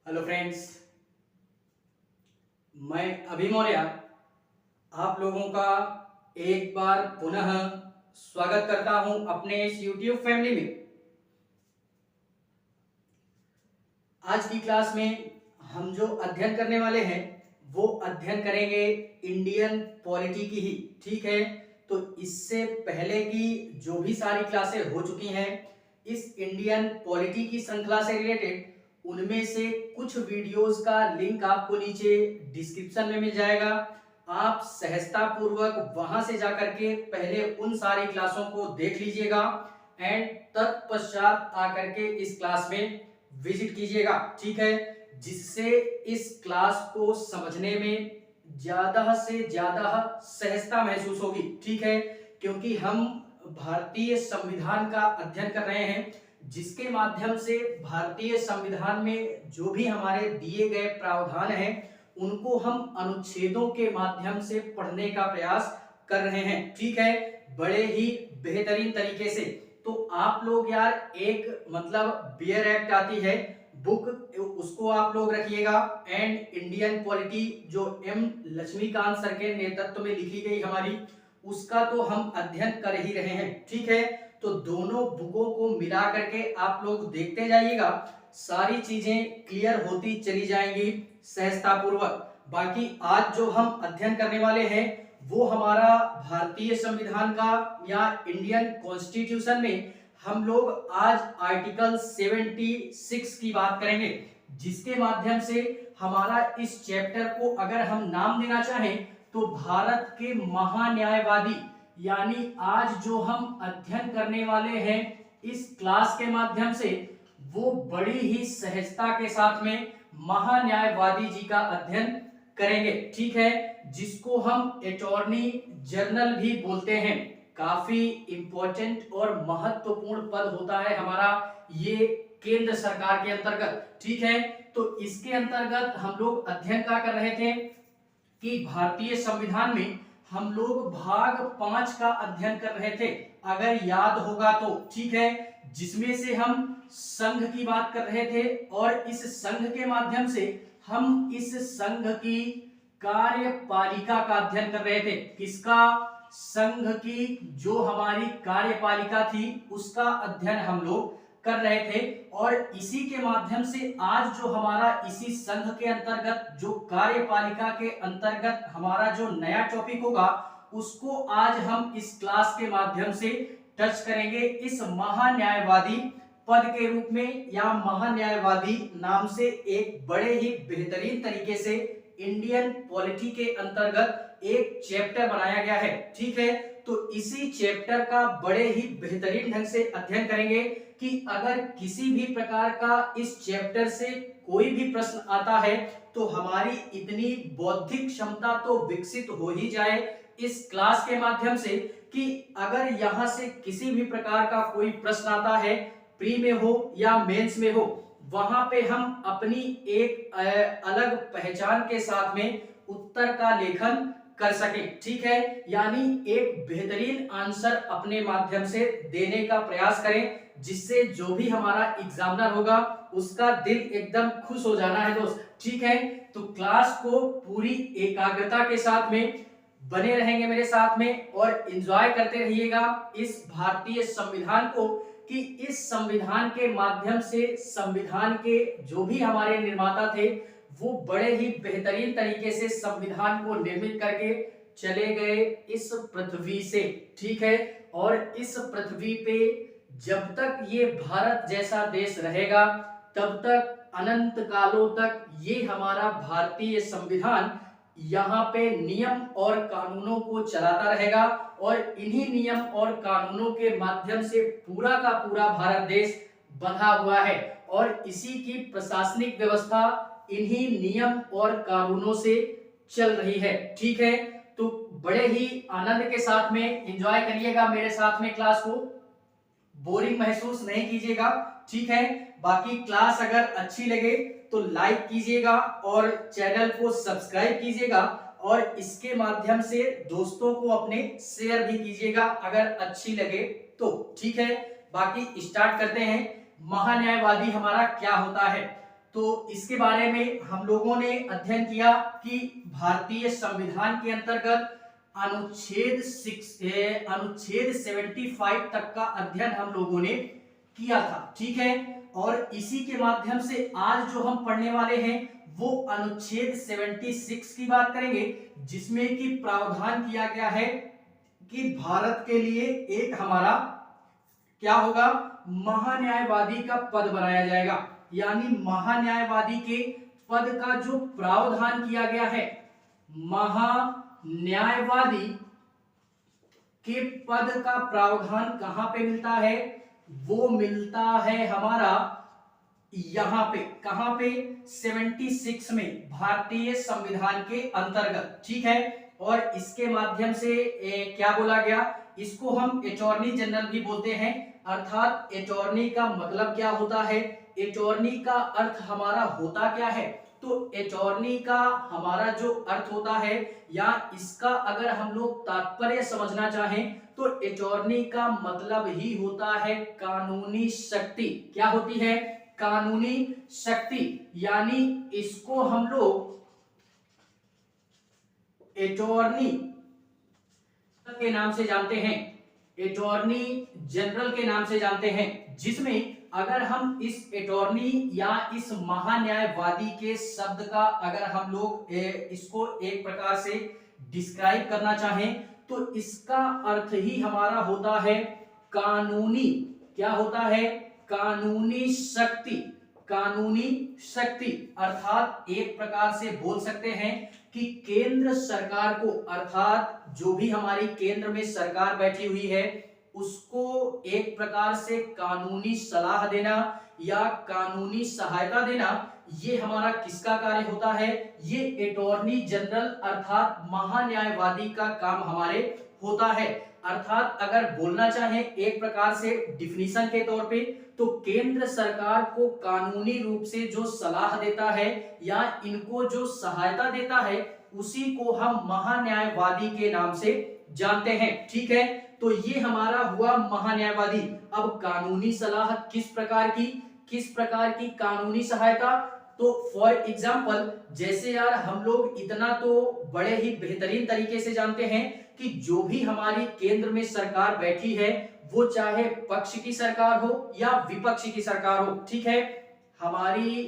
Hello friends, मैं अभी मौर्य आप लोगों का एक बार पुनः स्वागत करता हूं अपने इस YouTube फैमिली में। आज की क्लास में हम जो अध्ययन करने वाले हैं वो अध्ययन करेंगे इंडियन पॉलिटी की ही। ठीक है, तो इससे पहले की जो भी सारी क्लासें हो चुकी हैं इस इंडियन पॉलिटी की श्रृंखला से रिलेटेड, उनमें से कुछ वीडियोस का लिंक आपको नीचे डिस्क्रिप्शन में मिल जाएगा। आप सहजता पूर्वक वहां से जाकर के पहले उन सारी क्लासों को देख लीजिएगा एंड तत्पश्चात आकर के इस क्लास में विजिट कीजिएगा। ठीक है, जिससे इस क्लास को समझने में ज्यादा से ज्यादा सहजता महसूस होगी। ठीक है, क्योंकि हम भारतीय संविधान का अध्ययन कर रहे हैं, जिसके माध्यम से भारतीय संविधान में जो भी हमारे दिए गए प्रावधान हैं उनको हम अनुच्छेदों के माध्यम से पढ़ने का प्रयास कर रहे हैं। ठीक है, बड़े ही बेहतरीन तरीके से। तो आप लोग यार एक बियर एक्ट आती है बुक, उसको आप लोग रखिएगा एंड इंडियन पॉलिटी जो एम लक्ष्मीकांत सर के नेतृत्व में लिखी गई हमारी, उसका तो हम अध्ययन कर ही रहे हैं। ठीक है, तो दोनों बुकों को मिला करके आप लोग देखते जाइएगा, सारी चीजें क्लियर होती चली जाएंगी सहजता पूर्वक। बाकी आज जो हम अध्ययन करने वाले हैं वो हमारा भारतीय संविधान का या इंडियन कॉन्स्टिट्यूशन में हम लोग आज आर्टिकल 76 की बात करेंगे, जिसके माध्यम से हमारा इस चैप्टर को अगर हम नाम देना चाहें तो भारत के महान्यायवादी, यानी आज जो हम अध्ययन करने वाले हैं इस क्लास के माध्यम से, वो बड़ी ही सहजता के साथ में महान्यायवादी जी का अध्ययन करेंगे। ठीक है, जिसको हम अटॉर्नी जनरल भी बोलते हैं। काफी इंपॉर्टेंट और महत्वपूर्ण पद होता है हमारा ये केंद्र सरकार के अंतर्गत। ठीक है, तो इसके अंतर्गत हम लोग अध्ययन क्या कर रहे थे कि भारतीय संविधान में हम लोग भाग 5 का अध्ययन कर रहे थे, अगर याद होगा तो। ठीक है, जिसमें से हम संघ की बात कर रहे थे और इस संघ के माध्यम से हम इस संघ की कार्यपालिका का अध्ययन कर रहे थे। किसका? संघ की जो हमारी कार्यपालिका थी उसका अध्ययन हम लोग कर रहे थे। और इसी के माध्यम से आज जो हमारा इसी संघ के अंतर्गत जो कार्यपालिका के अंतर्गत हमारा जो नया टॉपिक होगा उसको आज हम इस क्लास के माध्यम से टच करेंगे, इस महान्यायवादी पद के रूप में या महान्यायवादी नाम से एक बड़े ही बेहतरीन तरीके से इंडियन पॉलिटी के अंतर्गत एक चैप्टर बनाया गया है। ठीक है, तो इसी चैप्टर का बड़े ही बेहतरीन ढंग से अध्ययन करेंगे कि अगर किसी भी प्रकार का इस चैप्टर से कोई भी प्रश्न आता है तो हमारी इतनी बौद्धिक क्षमता तो विकसित हो ही जाए इस क्लास के माध्यम से कि अगर यहां से किसी भी प्रकार का कोई प्रश्न आता है, प्री में हो या मेंस में हो, वहां पे हम अपनी एक अलग पहचान के साथ में उत्तर का लेखन कर सके। ठीक है, यानी एक बेहतरीन आंसर अपने माध्यम से देने का प्रयास करें, जिससे जो भी हमारा एग्जामिनर होगा उसका दिल एकदम खुश हो जाना है दोस्त। ठीक है, तो क्लास को पूरी एकाग्रता के साथ में बने रहेंगे मेरे साथ में और एंजॉय करते रहिएगा इस भारतीय संविधान को, कि इस संविधान के माध्यम से संविधान के जो भी हमारे निर्माता थे वो बड़े ही बेहतरीन तरीके से संविधान को निर्मित करके चले गए इस पृथ्वी से। ठीक है, और इस पृथ्वी पे जब तक ये भारत जैसा देश रहेगा तब तक अनंत कालों तक ये हमारा भारतीय संविधान यहाँ पे नियम और कानूनों को चलाता रहेगा और इन्हीं नियम और कानूनों के माध्यम से पूरा का पूरा भारत देश बंधा हुआ है और इसी की प्रशासनिक व्यवस्था इन्हीं नियम और कानूनों से चल रही है। ठीक है, तो बड़े ही आनंद के साथ में एंजॉय करिएगा मेरे साथ में क्लास को, बोरिंग महसूस नहीं कीजिएगा। ठीक है, बाकी क्लास अगर अच्छी लगे तो लाइक कीजिएगा और चैनल को सब्सक्राइब कीजिएगा और इसके माध्यम से दोस्तों को अपने शेयर भी कीजिएगा अगर अच्छी लगे तो। ठीक है, बाकी स्टार्ट करते हैं। महान्यायवादी हमारा क्या होता है? तो इसके बारे में हम लोगों ने अध्ययन किया कि भारतीय संविधान के अंतर्गत अनुच्छेद 75 तक का अध्ययन हम लोगों ने किया था, ठीक है। और इसी के माध्यम से आज जो हम पढ़ने वाले हैं वो अनुच्छेद 76 की बात करेंगे, जिसमें कि प्रावधान किया गया है कि भारत के लिए एक हमारा क्या होगा, महान्यायवादी का पद बनाया जाएगा। यानी महान्यायवादी के पद का जो प्रावधान किया गया है, महान्यायवादी के पद का प्रावधान कहां पे मिलता है, वो मिलता है हमारा यहां पे, कहां पे, 76 में, भारतीय संविधान के अंतर्गत, ठीक है। और इसके माध्यम से क्या बोला गया, इसको हम अटॉर्नी जनरल भी बोलते हैं। अर्थात अटॉर्नी का मतलब क्या होता है, अटॉर्नी का अर्थ हमारा होता क्या है, तो अटॉर्नी का हमारा जो अर्थ होता है, या इसका अगर हम लोग तात्पर्य समझना चाहें तो अटॉर्नी का मतलब ही होता है कानूनी शक्ति। क्या होती है, कानूनी शक्ति। यानी इसको हम लोग अटॉर्नी के नाम से जानते हैं, अटॉर्नी जनरल के नाम से जानते हैं, जिसमें अगर हम इस अटॉर्नी या इस महान्यायवादी के शब्द का अगर हम लोग इसको एक प्रकार से डिस्क्राइब करना चाहें तो इसका अर्थ ही हमारा होता है कानूनी, क्या होता है, कानूनी शक्ति, कानूनी शक्ति। अर्थात एक प्रकार से बोल सकते हैं कि केंद्र सरकार को, अर्थात जो भी हमारी केंद्र में सरकार बैठी हुई है उसको एक प्रकार से कानूनी सलाह देना या कानूनी सहायता देना, ये हमारा किसका कार्य होता है, ये अटॉर्नी जनरल अर्थात महान्यायवादी का काम हमारे होता है। अर्थात अगर बोलना चाहे एक प्रकार से डिफिनीशन के तौर पे, तो केंद्र सरकार को कानूनी रूप से जो सलाह देता है या इनको जो सहायता देता है उसी को हम महान्यायवादी के नाम से जानते हैं, ठीक है। तो ये हमारा हुआ महान्यायवादी। अब कानूनी सलाह किस प्रकार की कानूनी सहायता, तो फॉर एग्जाम्पल जैसे यार हम लोग इतना तो बड़े ही बेहतरीन तरीके से जानते हैं कि जो भी हमारी केंद्र में सरकार बैठी है वो चाहे पक्ष की सरकार हो या विपक्ष की सरकार हो, ठीक है। हमारी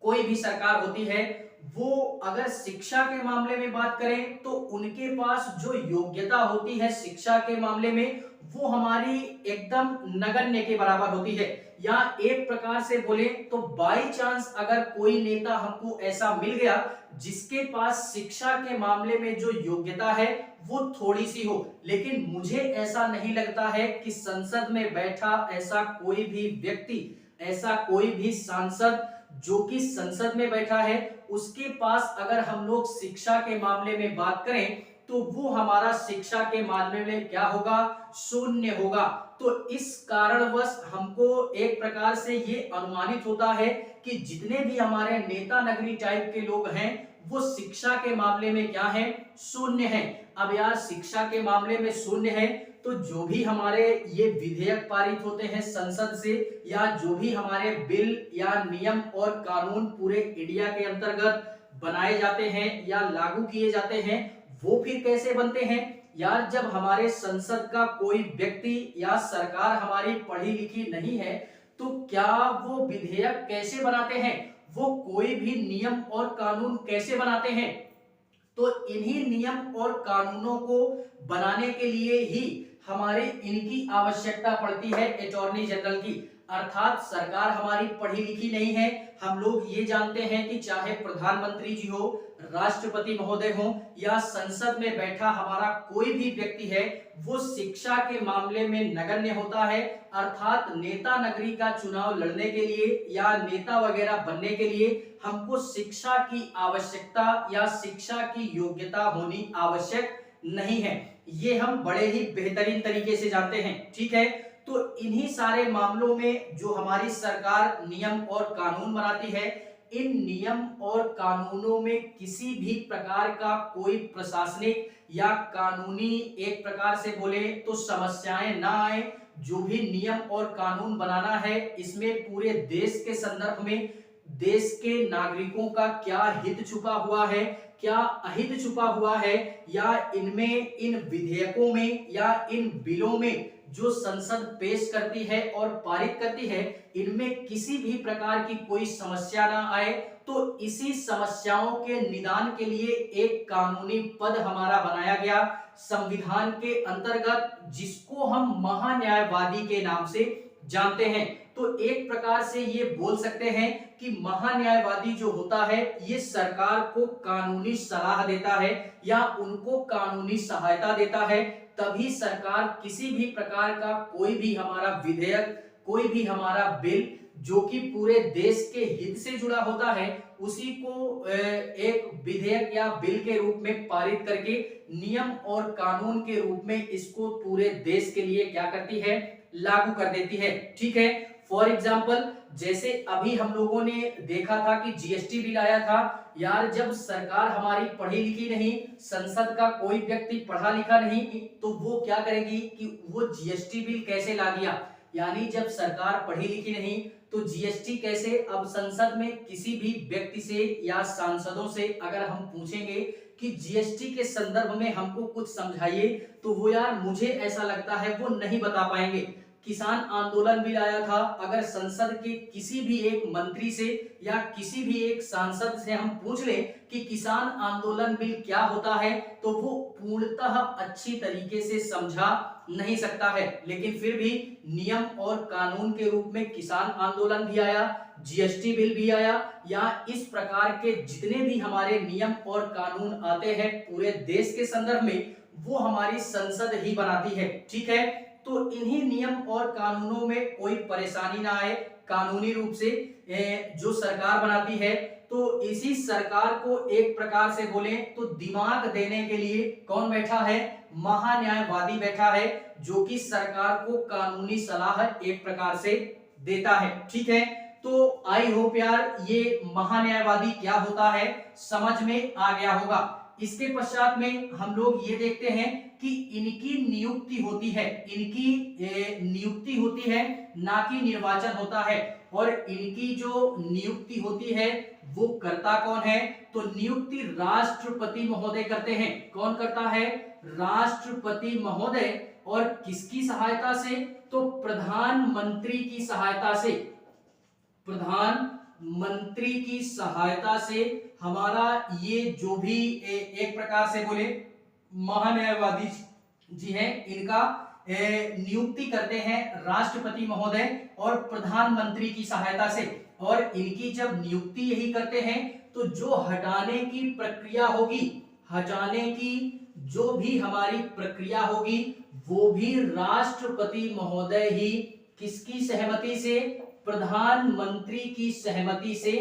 कोई भी सरकार होती है वो अगर शिक्षा के मामले में बात करें तो उनके पास जो योग्यता होती है शिक्षा के मामले में वो हमारी एकदम नगण्य के बराबर होती है। या एक प्रकार से बोले तो बाई चांस अगर कोई नेता हमको ऐसा मिल गया जिसके पास शिक्षा के मामले में जो योग्यता है वो थोड़ी सी हो, लेकिन मुझे ऐसा नहीं लगता है कि संसद में बैठा ऐसा कोई भी व्यक्ति, ऐसा कोई भी सांसद जो कि संसद में बैठा है उसके पास अगर हम लोग शिक्षा के मामले में बात करें तो वो हमारा शिक्षा के मामले में क्या होगा, शून्य होगा। तो इस कारणवश हमको एक प्रकार से ये अनुमानित होता है कि जितने भी हमारे नेता नगरी टाइप के लोग हैं वो शिक्षा के मामले में क्या है, शून्य है। अब यार शिक्षा के मामले में शून्य है तो जो भी हमारे ये विधेयक पारित होते हैं संसद से या जो भी हमारे बिल या नियम और कानून पूरे इंडिया के अंतर्गत बनाए जाते हैं या लागू किए जाते हैं वो फिर कैसे बनते हैं यार, जब हमारे संसद का कोई व्यक्ति या सरकार हमारी पढ़ी लिखी नहीं है तो क्या वो विधेयक कैसे बनाते हैं, वो कोई भी नियम और कानून कैसे बनाते हैं। तो इन्हीं नियम और कानूनों को बनाने के लिए ही हमारे इनकी आवश्यकता पड़ती है अटॉर्नी जनरल की। अर्थात सरकार हमारी पढ़ी लिखी नहीं है, हम लोग ये जानते हैं कि चाहे प्रधानमंत्री जी हो, राष्ट्रपति महोदय हो या संसद में बैठा हमारा कोई भी व्यक्ति है वो शिक्षा के मामले में नगण्य होता है। अर्थात नेता नगरी का चुनाव लड़ने के लिए या नेता वगैरह बनने के लिए हमको शिक्षा की आवश्यकता या शिक्षा की योग्यता होनी आवश्यक नहीं है, ये हम बड़े ही बेहतरीन तरीके से जानते हैं, ठीक है। तो इन्हीं सारे मामलों में जो हमारी सरकार नियम और कानून बनाती है, इन नियम और कानूनों में किसी भी प्रकार का कोई प्रशासनिक या कानूनी एक प्रकार से बोले तो समस्याएं ना आए। जो भी नियम और कानून बनाना है इसमें पूरे देश के संदर्भ में देश के नागरिकों का क्या हित छुपा हुआ है, क्या अहित छुपा हुआ है, या इनमें, इन विधेयकों में या इन बिलों में जो संसद पेश करती है और पारित करती है, इनमें किसी भी प्रकार की कोई समस्या ना आए, तो इसी समस्याओं के निदान के लिए एक कानूनी पद हमारा बनाया गया संविधान के अंतर्गत, जिसको हम महान्यायवादी के नाम से जानते हैं। तो एक प्रकार से ये बोल सकते हैं कि महान्यायवादी जो होता है ये सरकार को कानूनी सलाह देता है या उनको कानूनी सहायता देता है, तभी सरकार किसी भी प्रकार का कोई भी हमारा विधेयक, कोई भी हमारा बिल जो कि पूरे देश के हित से जुड़ा होता है, उसी को एक विधेयक या बिल के रूप में पारित करके नियम और कानून के रूप में इसको पूरे देश के लिए क्या करती है, लागू कर देती है। ठीक है, फॉर एग्जाम्पल जैसे अभी हम लोगों ने देखा था कि जीएसटी बिल आया था। यार जब सरकार हमारी पढ़ी लिखी नहीं, संसद का कोई व्यक्ति पढ़ा लिखा नहीं, तो वो क्या करेगी कि वो जीएसटी बिल कैसे ला दिया। यानी जब सरकार पढ़ी लिखी नहीं तो जीएसटी कैसे। अब संसद में किसी भी व्यक्ति से या सांसदों से अगर हम पूछेंगे कि जीएसटी के संदर्भ में हमको कुछ समझाइए, तो वो यार मुझे ऐसा लगता है वो नहीं बता पाएंगे। किसान आंदोलन भी आया था, अगर संसद के किसी भी एक मंत्री से या किसी भी एक सांसद से हम पूछ लें कि किसान आंदोलन बिल क्या होता है, तो वो पूर्णतः अच्छी तरीके से समझा नहीं सकता है। लेकिन फिर भी नियम और कानून के रूप में किसान आंदोलन भी आया, जीएसटी बिल भी आया, या इस प्रकार के जितने भी हमारे नियम और कानून आते हैं पूरे देश के संदर्भ में, वो हमारी संसद ही बनाती है। ठीक है, तो इन्हीं नियम और कानूनों में कोई परेशानी ना आए, कानूनी रूप से जो सरकार बनाती है, तो इसी सरकार को एक प्रकार से बोले तो दिमाग देने के लिए कौन बैठा है, महान्यायवादी बैठा है, जो कि सरकार को कानूनी सलाह एक प्रकार से देता है। ठीक है, तो आई होप यार ये महान्यायवादी क्या होता है समझ में आ गया होगा। इसके पश्चात में हम लोग ये देखते हैं कि इनकी नियुक्ति होती है, इनकी नियुक्ति होती है, ना कि निर्वाचन होता है। और इनकी जो नियुक्ति होती है वो करता कौन है, तो नियुक्ति राष्ट्रपति महोदय करते हैं। कौन करता है, राष्ट्रपति महोदय। और किसकी सहायता से, तो प्रधानमंत्री की सहायता से, प्रधानमंत्री की सहायता से हमारा ये जो भी एक प्रकार से बोले महान्यायवादी जी हैं, इनका नियुक्ति करते हैं राष्ट्रपति महोदय और प्रधानमंत्री की सहायता से। और इनकी जब नियुक्ति यही करते हैं, तो जो हटाने की प्रक्रिया होगी, हटाने की जो भी हमारी प्रक्रिया होगी, वो भी राष्ट्रपति महोदय ही किसकी सहमति से, प्रधानमंत्री की सहमति से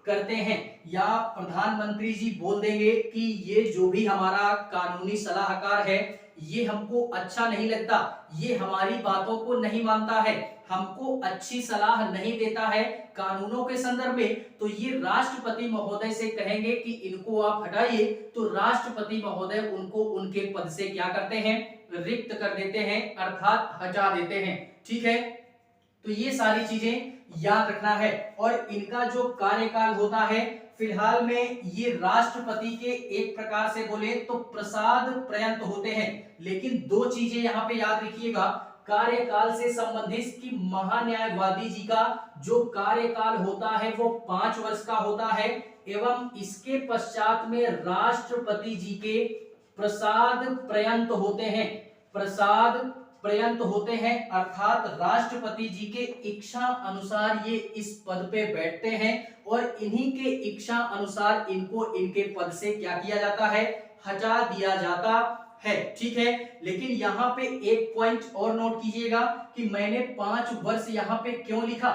करते हैं। या प्रधानमंत्री जी बोल देंगे कि ये जो भी हमारा कानूनी सलाहकार है ये हमको अच्छा नहीं लगता, ये हमारी बातों को नहीं मानता है, हमको अच्छी सलाह नहीं देता है कानूनों के संदर्भ में, तो ये राष्ट्रपति महोदय से कहेंगे कि इनको आप हटाइए, तो राष्ट्रपति महोदय उनको उनके पद से क्या करते हैं, रिक्त कर देते हैं, अर्थात हटा देते हैं। ठीक है, तो ये सारी चीजें याद रखना है। और इनका जो कार्यकाल होता है, फिलहाल में ये राष्ट्रपति के एक प्रकार से बोले तो प्रसाद पर्यंत होते हैं। लेकिन दो चीजें यहाँ पे याद रखिएगा कार्यकाल से संबंधित, कि महान्यायवादी जी का जो कार्यकाल होता है वो 5 वर्ष का होता है, एवं इसके पश्चात में राष्ट्रपति जी के प्रसाद पर्यंत होते हैं, प्रसाद पर्यंत होते हैं, अर्थात राष्ट्रपति जी के इच्छा अनुसार ये इस पद पे बैठते हैं और इन्हीं के इच्छा अनुसार इनको इनके पद से क्या किया जाता है, हटा दिया जाता है। ठीक है, लेकिन यहाँ पे एक पॉइंट और नोट कीजिएगा कि मैंने 5 वर्ष यहाँ पे क्यों लिखा।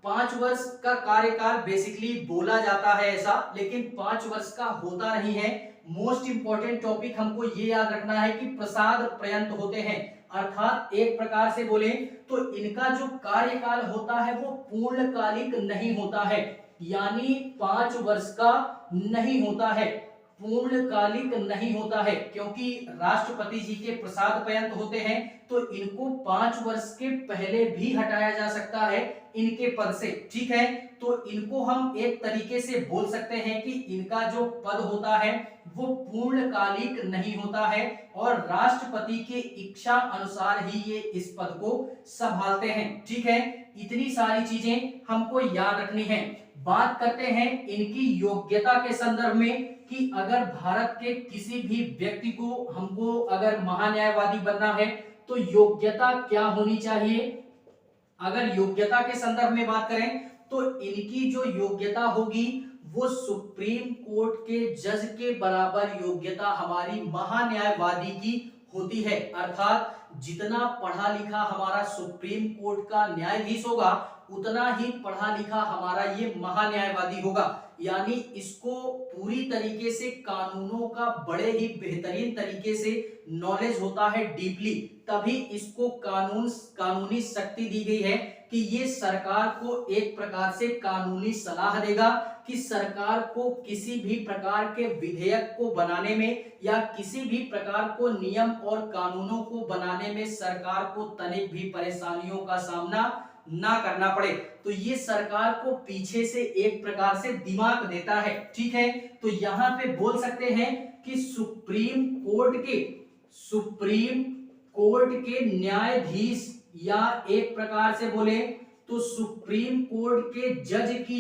5 वर्ष का कार्यकाल बेसिकली बोला जाता है ऐसा, लेकिन 5 वर्ष का होता नहीं है। मोस्ट इंपॉर्टेंट टॉपिक हमको ये याद रखना है कि प्रसाद पर्यंत होते हैं, अर्थात एक प्रकार से बोले तो इनका जो कार्यकाल होता है वो पूर्णकालिक नहीं होता है, यानी 5 वर्ष का नहीं होता है, पूर्णकालिक नहीं होता है, क्योंकि राष्ट्रपति जी के प्रसाद पर्यंत होते हैं तो इनको 5 वर्ष के पहले भी हटाया जा सकता है इनके पद से। ठीक है, तो इनको हम एक तरीके से बोल सकते हैं कि इनका जो पद होता है वो पूर्णकालिक नहीं होता है और राष्ट्रपति के इच्छा अनुसार ही ये इस पद को संभालते हैं। ठीक है, इतनी सारी चीजें हमको याद रखनी है। बात करते हैं इनकी योग्यता के संदर्भ में कि अगर भारत के किसी भी व्यक्ति को हमको अगर महान्यायवादी बनना है तो योग्यता क्या होनी चाहिए। अगर योग्यता के संदर्भ में बात करें तो इनकी जो योग्यता होगी वो सुप्रीम कोर्ट के जज के बराबर योग्यता हमारी महान्यायवादी की होती है। अर्थात जितना पढ़ा लिखा हमारा सुप्रीम कोर्ट का न्यायाधीश होगा उतना ही पढ़ा लिखा हमारा ये महान्यायवादी होगा। यानी इसको पूरी तरीके से कानूनों का बड़े ही बेहतरीन तरीके से नॉलेज होता है डीपली, तभी इसको कानूनी शक्ति दी गई है कि ये सरकार को एक प्रकार से कानूनी सलाह देगा कि सरकार को किसी भी प्रकार के विधेयक को बनाने में या किसी भी प्रकार को नियम और कानूनों को बनाने में सरकार को तनिक भी परेशानियों का सामना ना करना पड़े। तो ये सरकार को पीछे से एक प्रकार से दिमाग देता है। ठीक है, तो यहाँ पे बोल सकते हैं कि सुप्रीम कोर्ट के न्यायाधीश या एक प्रकार से बोले तो सुप्रीम कोर्ट के जज की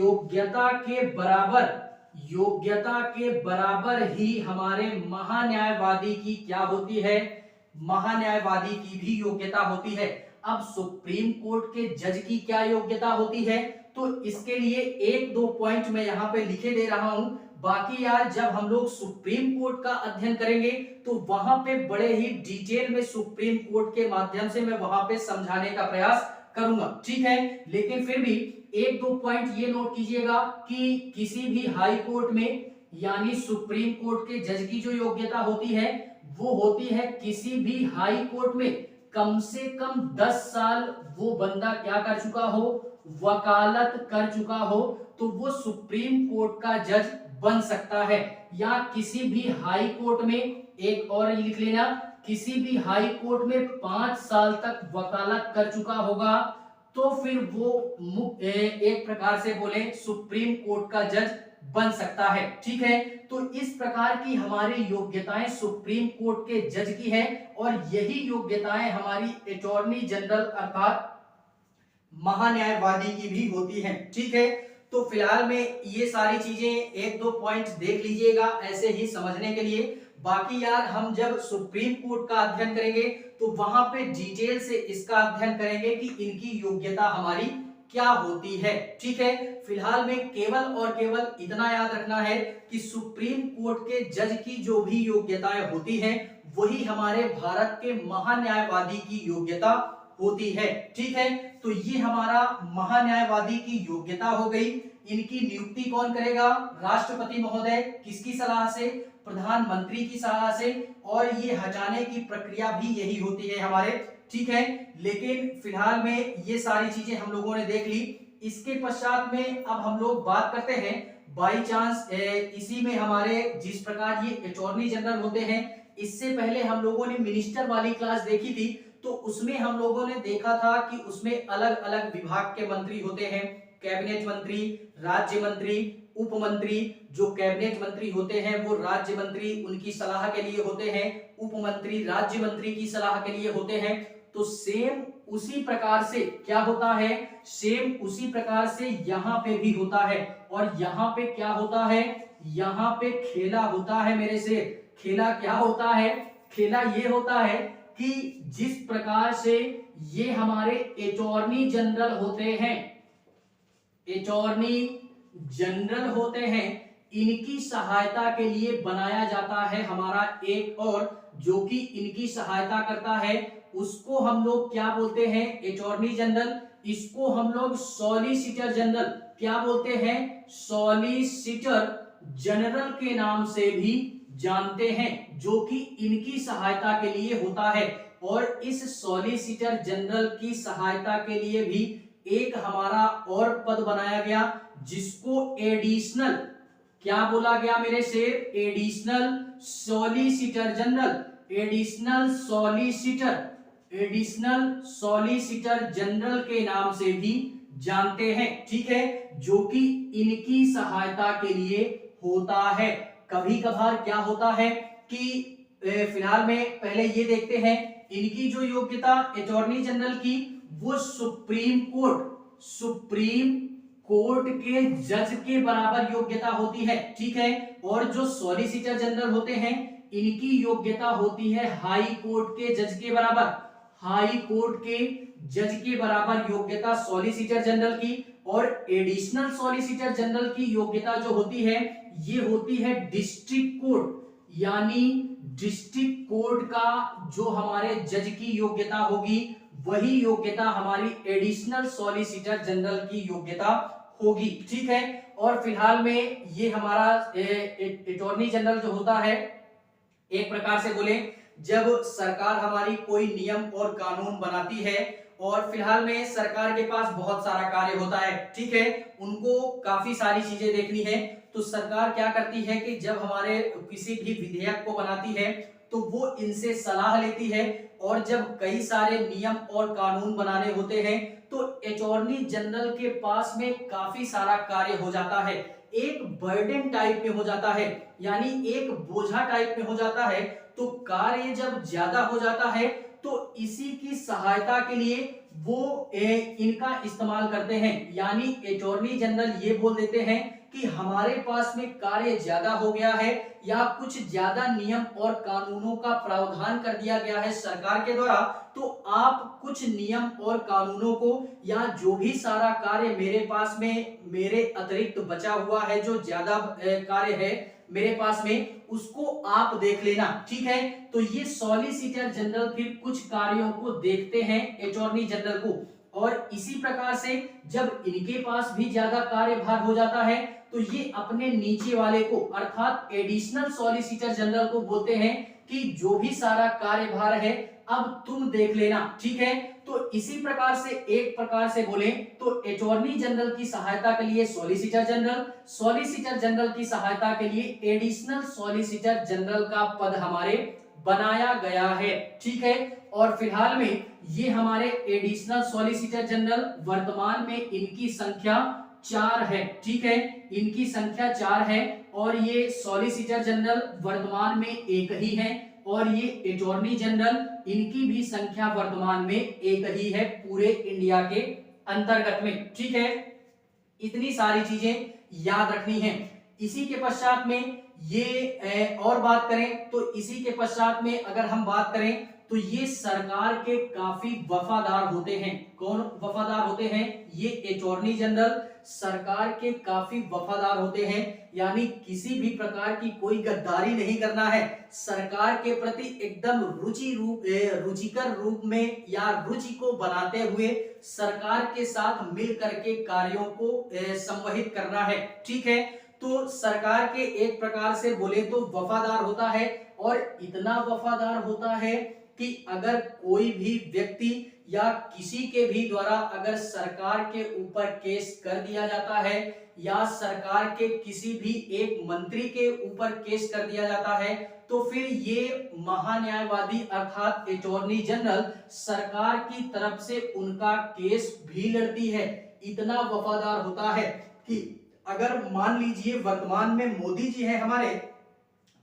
योग्यता के बराबर ही हमारे महान्यायवादी की क्या होती है, महान्यायवादी की भी योग्यता होती है। अब सुप्रीम कोर्ट के जज की क्या योग्यता होती है तो इसके लिए एक दो पॉइंट मैं यहाँ पे लिखे दे रहा हूं। बाकी यार जब हम लोग सुप्रीम कोर्ट का अध्ययन करेंगे तो वहां पे बड़े ही डिटेल में सुप्रीम कोर्ट के माध्यम से मैं वहां पे समझाने का प्रयास करूंगा। ठीक है, लेकिन फिर भी एक दो पॉइंट ये नोट कीजिएगा कि किसी भी हाई कोर्ट में यानी सुप्रीम कोर्ट के जज की जो योग्यता होती है वो होती है किसी भी हाई कोर्ट में कम से कम 10 साल वो बंदा क्या कर चुका हो, वकालत कर चुका हो, तो वो सुप्रीम कोर्ट का जज बन सकता है। या किसी भी हाई कोर्ट में एक और लिख लेना, किसी भी हाई कोर्ट में 5 साल तक वकालत कर चुका होगा तो फिर वो एक प्रकार से बोले सुप्रीम कोर्ट का जज बन सकता है। ठीक है, तो इस प्रकार की हमारी योग्यताएं सुप्रीम कोर्ट के जज की है और यही योग्यताएं हमारी अटॉर्नी जनरल अर्थात महान्यायवादी की भी होती हैं। ठीक है, तो फिलहाल में ये सारी चीजें एक दो पॉइंट देख लीजिएगा ऐसे ही समझने के लिए। बाकी यार हम जब सुप्रीम कोर्ट का अध्ययन करेंगे तो वहां पे डिटेल से इसका अध्ययन करेंगे कि इनकी योग्यता हमारी क्या होती है। ठीक है, फिलहाल में केवल और केवल इतना याद रखना है कि सुप्रीम कोर्ट के जज की जो भी योग्यताएं होती हैं वही हमारे भारत के महान्यायवादी की योग्यता होती है। ठीक है, तो ये हमारा महान्यायवादी की योग्यता हो गई। इनकी नियुक्ति कौन करेगा, राष्ट्रपति महोदय। किसकी सलाह से, प्रधानमंत्री की सलाह से, और ये हटाने की प्रक्रिया भी यही होती है हमारे। ठीक है, लेकिन फिलहाल में ये सारी चीजें हम लोगों ने देख ली। इसके पश्चात में अब हम लोग बात करते हैं बाई चांस इसी में हमारे जिस प्रकार ये अटॉर्नी जनरल होते हैं, इससे पहले हम लोगों ने मिनिस्टर वाली क्लास देखी थी तो उसमें हम लोगों ने देखा था कि उसमें अलग अलग विभाग के मंत्री होते हैं, कैबिनेट मंत्री, राज्य मंत्री, उप मंत्री। जो कैबिनेट मंत्री होते हैं वो राज्य मंत्री उनकी सलाह के लिए होते हैं, उप मंत्री राज्य मंत्री की सलाह के लिए होते हैं। तो सेम उसी प्रकार से क्या होता है, सेम उसी प्रकार से यहाँ पे भी होता है। और यहाँ पे क्या होता है, यहाँ पे खेला होता है मेरे से। खेला क्या होता है, खेला ये होता है कि जिस प्रकार से ये हमारे अटॉर्नी जनरल होते हैं, अटॉर्नी जनरल होते हैं, इनकी सहायता के लिए बनाया जाता है हमारा एक और जो कि इनकी सहायता करता है, उसको हम लोग क्या बोलते हैं, अटॉर्नी जनरल। इसको हम लोग सॉलिसिटर जनरल क्या बोलते हैं, सॉलिसिटर जनरल के नाम से भी जानते हैं, जो कि इनकी सहायता के लिए होता है। और इस सॉलिसिटर जनरल की सहायता के लिए भी एक हमारा और पद बनाया गया जिसको एडिशनल क्या बोला गया मेरे से, additional solicitor general. Additional additional solicitor general के नाम से भी जानते हैं, ठीक है, जो कि इनकी सहायता के लिए होता है। कभी कभार क्या होता है कि फिलहाल में पहले ये देखते हैं इनकी जो योग्यता अटॉर्नी जनरल की, वो सुप्रीम कोर्ट के जज के बराबर योग्यता होती है, ठीक है। और जो सॉलिसिटर जनरल होते हैं इनकी योग्यता होती है हाई कोर्ट के जज के बराबर, हाई कोर्ट के जज के बराबर योग्यता सॉलिसिटर जनरल की। और एडिशनल सॉलिसिटर जनरल की योग्यता जो होती है ये होती है डिस्ट्रिक्ट कोर्ट, यानी डिस्ट्रिक्ट कोर्ट का जो हमारे जज की योग्यता होगी वही योग्यता हमारी एडिशनल सॉलिसिटर जनरल की योग्यता होगी, ठीक है। और फिलहाल में ये हमारा अटॉर्नी जनरल जो होता है, एक प्रकार से बोले जब सरकार हमारी कोई नियम और कानून बनाती है और फिलहाल में सरकार के पास बहुत सारा कार्य होता है, ठीक है, उनको काफी सारी चीजें देखनी है, तो सरकार क्या करती है कि जब हमारे किसी भी विधेयक को बनाती है तो वो इनसे सलाह लेती है। और जब कई सारे नियम और कानून बनाने होते हैं तो अटॉर्नी जनरल के पास में काफी सारा कार्य हो जाता है, एक बर्डन टाइप में हो जाता है, यानी एक बोझा टाइप में हो जाता है। तो कार्य जब ज्यादा हो जाता है तो इसी की सहायता के लिए वो इनका इस्तेमाल करते हैं, यानी अटॉर्नी जनरल ये बोल देते हैं कि हमारे पास में कार्य ज्यादा हो गया है या कुछ ज्यादा नियम और कानूनों का प्रावधान कर दिया गया है सरकार के द्वारा, तो आप कुछ नियम और कानूनों को या जो भी सारा कार्य मेरे पास में मेरे अतिरिक्त बचा हुआ है, जो ज्यादा कार्य है मेरे पास में, उसको आप देख लेना, ठीक है। तो ये सॉलिसिटर जनरल फिर कुछ कार्यों को देखते हैं अटॉर्नी जनरल को, और इसी प्रकार से जब इनके पास भी ज्यादा कार्यभार हो जाता है तो ये अपने नीचे वाले को अर्थात एडिशनल सॉलिसिटर जनरल को बोलते हैं कि जो भी सारा कार्यभार है अब तुम देख लेना, ठीक है। तो इसी प्रकार से एक प्रकार से बोले तो अटॉर्नी जनरल की सहायता के लिए सॉलिसिटर जनरल, सॉलिसिटर जनरल की सहायता के लिए एडिशनल सॉलिसिटर जनरल का पद हमारे बनाया गया है, ठीक है। और फिलहाल में ये हमारे एडिशनल सॉलिसिटर जनरल वर्तमान में इनकी संख्या 4 है, ठीक है, इनकी संख्या 4 है। और ये सॉलिसिटर जनरल वर्तमान में एक ही है और ये अटॉर्नी जनरल इनकी भी संख्या वर्तमान में एक ही है पूरे इंडिया के अंतर्गत में, ठीक है। इतनी सारी चीजें याद रखनी है। इसी के पश्चात में ये और बात करें तो इसी के पश्चात में अगर हम बात करें तो ये सरकार के काफी वफादार होते हैं। कौन वफादार होते हैं? ये अटॉर्नी जनरल सरकार के काफी वफादार होते हैं, यानी किसी भी प्रकार की कोई गद्दारी नहीं करना है, सरकार के प्रति एकदम रुचिकर रूप में या रुचि को बनाते हुए सरकार के साथ मिल करके कार्यों को संवहित करना है, ठीक है। तो सरकार के एक प्रकार से बोले तो वफादार होता है, और इतना वफादार होता है कि अगर कोई भी व्यक्ति या किसी के भी द्वारा अगर सरकार के ऊपर केस कर दिया जाता है या सरकार के किसी भी एक मंत्री के ऊपर केस कर दिया जाता है, तो फिर ये महान्यायवादी अर्थात अटॉर्नी जनरल सरकार की तरफ से उनका केस भी लड़ती है। इतना वफादार होता है कि अगर मान लीजिए वर्तमान में मोदी जी हैं, हमारे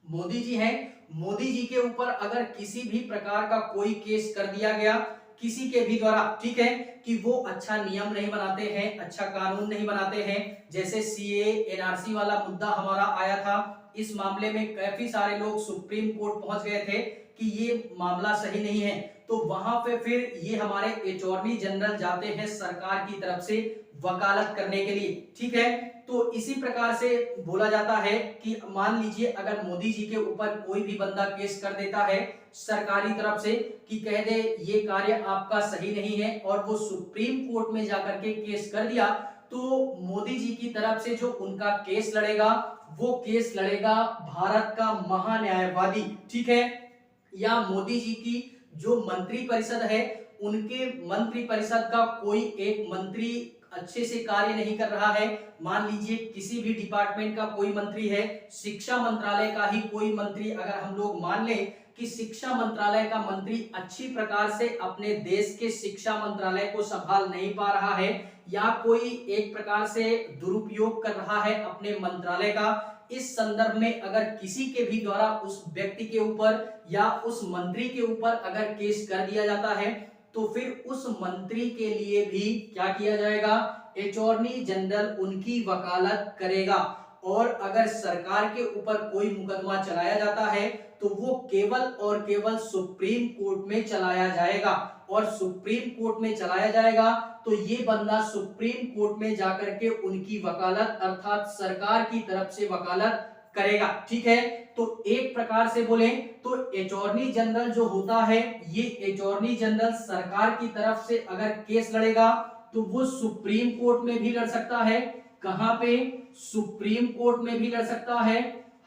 मोदी जी हैं, मोदी जी के ऊपर अगर किसी भी प्रकार का कोई केस कर दिया गया किसी के भी द्वारा, ठीक है, कि वो अच्छा नियम नहीं बनाते हैं, अच्छा कानून नहीं बनाते हैं, जैसे सीए एनआरसी वाला मुद्दा हमारा आया था, इस मामले में काफी सारे लोग सुप्रीम कोर्ट पहुंच गए थे कि ये मामला सही नहीं है, तो वहां पे फिर ये हमारे अटॉर्नी जनरल जाते हैं सरकार की तरफ से वकालत करने के लिए, ठीक है। तो इसी प्रकार से बोला जाता है कि मान लीजिए अगर मोदी जी के ऊपर कोई भी बंदा केस कर देता है सरकारी तरफ से कि कह दे ये कार्य आपका सही नहीं है, और वो सुप्रीम कोर्ट में जाकर के केस कर दिया, तो मोदी जी की तरफ से जो उनका केस लड़ेगा वो केस लड़ेगा भारत का महान्यायवादी, ठीक है, या मोदी जी की जो मंत्री परिषद है उनके मंत्री परिषद का कोई एक मंत्री अच्छे से कार्य नहीं कर रहा है, मान लीजिए किसी भी डिपार्टमेंट का कोई मंत्री है, शिक्षा मंत्रालय का ही कोई मंत्री, अगर हम लोग मान लें कि शिक्षा मंत्रालय का मंत्री अच्छी प्रकार से अपने देश के शिक्षा मंत्रालय को संभाल नहीं पा रहा है या कोई एक प्रकार से दुरुपयोग कर रहा है अपने मंत्रालय का, इस संदर्भ में अगर किसी के भी द्वारा उस व्यक्ति के ऊपर या उस मंत्री के ऊपर अगर केस कर दिया जाता है तो फिर उस मंत्री के लिए भी क्या किया जाएगा, अटॉर्नी जनरल उनकी वकालत करेगा। और अगर सरकार के ऊपर कोई मुकदमा चलाया जाता है तो वो केवल और केवल सुप्रीम कोर्ट में चलाया जाएगा, और सुप्रीम कोर्ट में चलाया जाएगा तो ये बंदा सुप्रीम कोर्ट में जाकर के उनकी वकालत अर्थात सरकार की तरफ से वकालत करेगा। ठीक है, तो एक प्रकार से बोले तो अटॉर्नी जनरल जो होता है, ये अटॉर्नी जनरल सरकार की तरफ से अगर केस लड़ेगा तो वो सुप्रीम कोर्ट में भी लड़ सकता है। कहां पे? सुप्रीम कोर्ट में भी लड़ सकता है,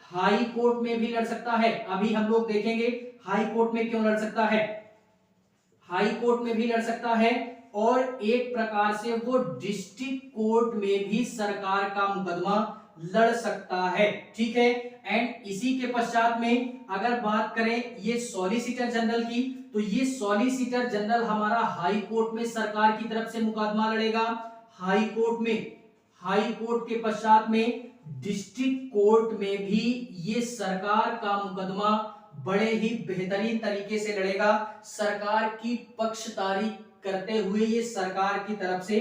हाई कोर्ट में भी लड़ सकता है। अभी हम लोग देखेंगे हाई कोर्ट में क्यों लड़ सकता है, हाई कोर्ट में भी लड़ सकता है, और एक प्रकार से वो डिस्ट्रिक्ट कोर्ट में भी सरकार का मुकदमा लड़ सकता है। ठीक है, एंड इसी के पश्चात में अगर बात करें ये सॉलिसिटर जनरल की, तो ये सॉलिसिटर जनरल हमारा हाई कोर्ट में सरकार की तरफ से मुकदमा लड़ेगा, हाई कोर्ट में, हाई कोर्ट के पश्चात में डिस्ट्रिक्ट कोर्ट में भी ये सरकार का मुकदमा बड़े ही बेहतरीन तरीके से लड़ेगा, सरकार की पक्षधारी करते हुए ये सरकार की तरफ से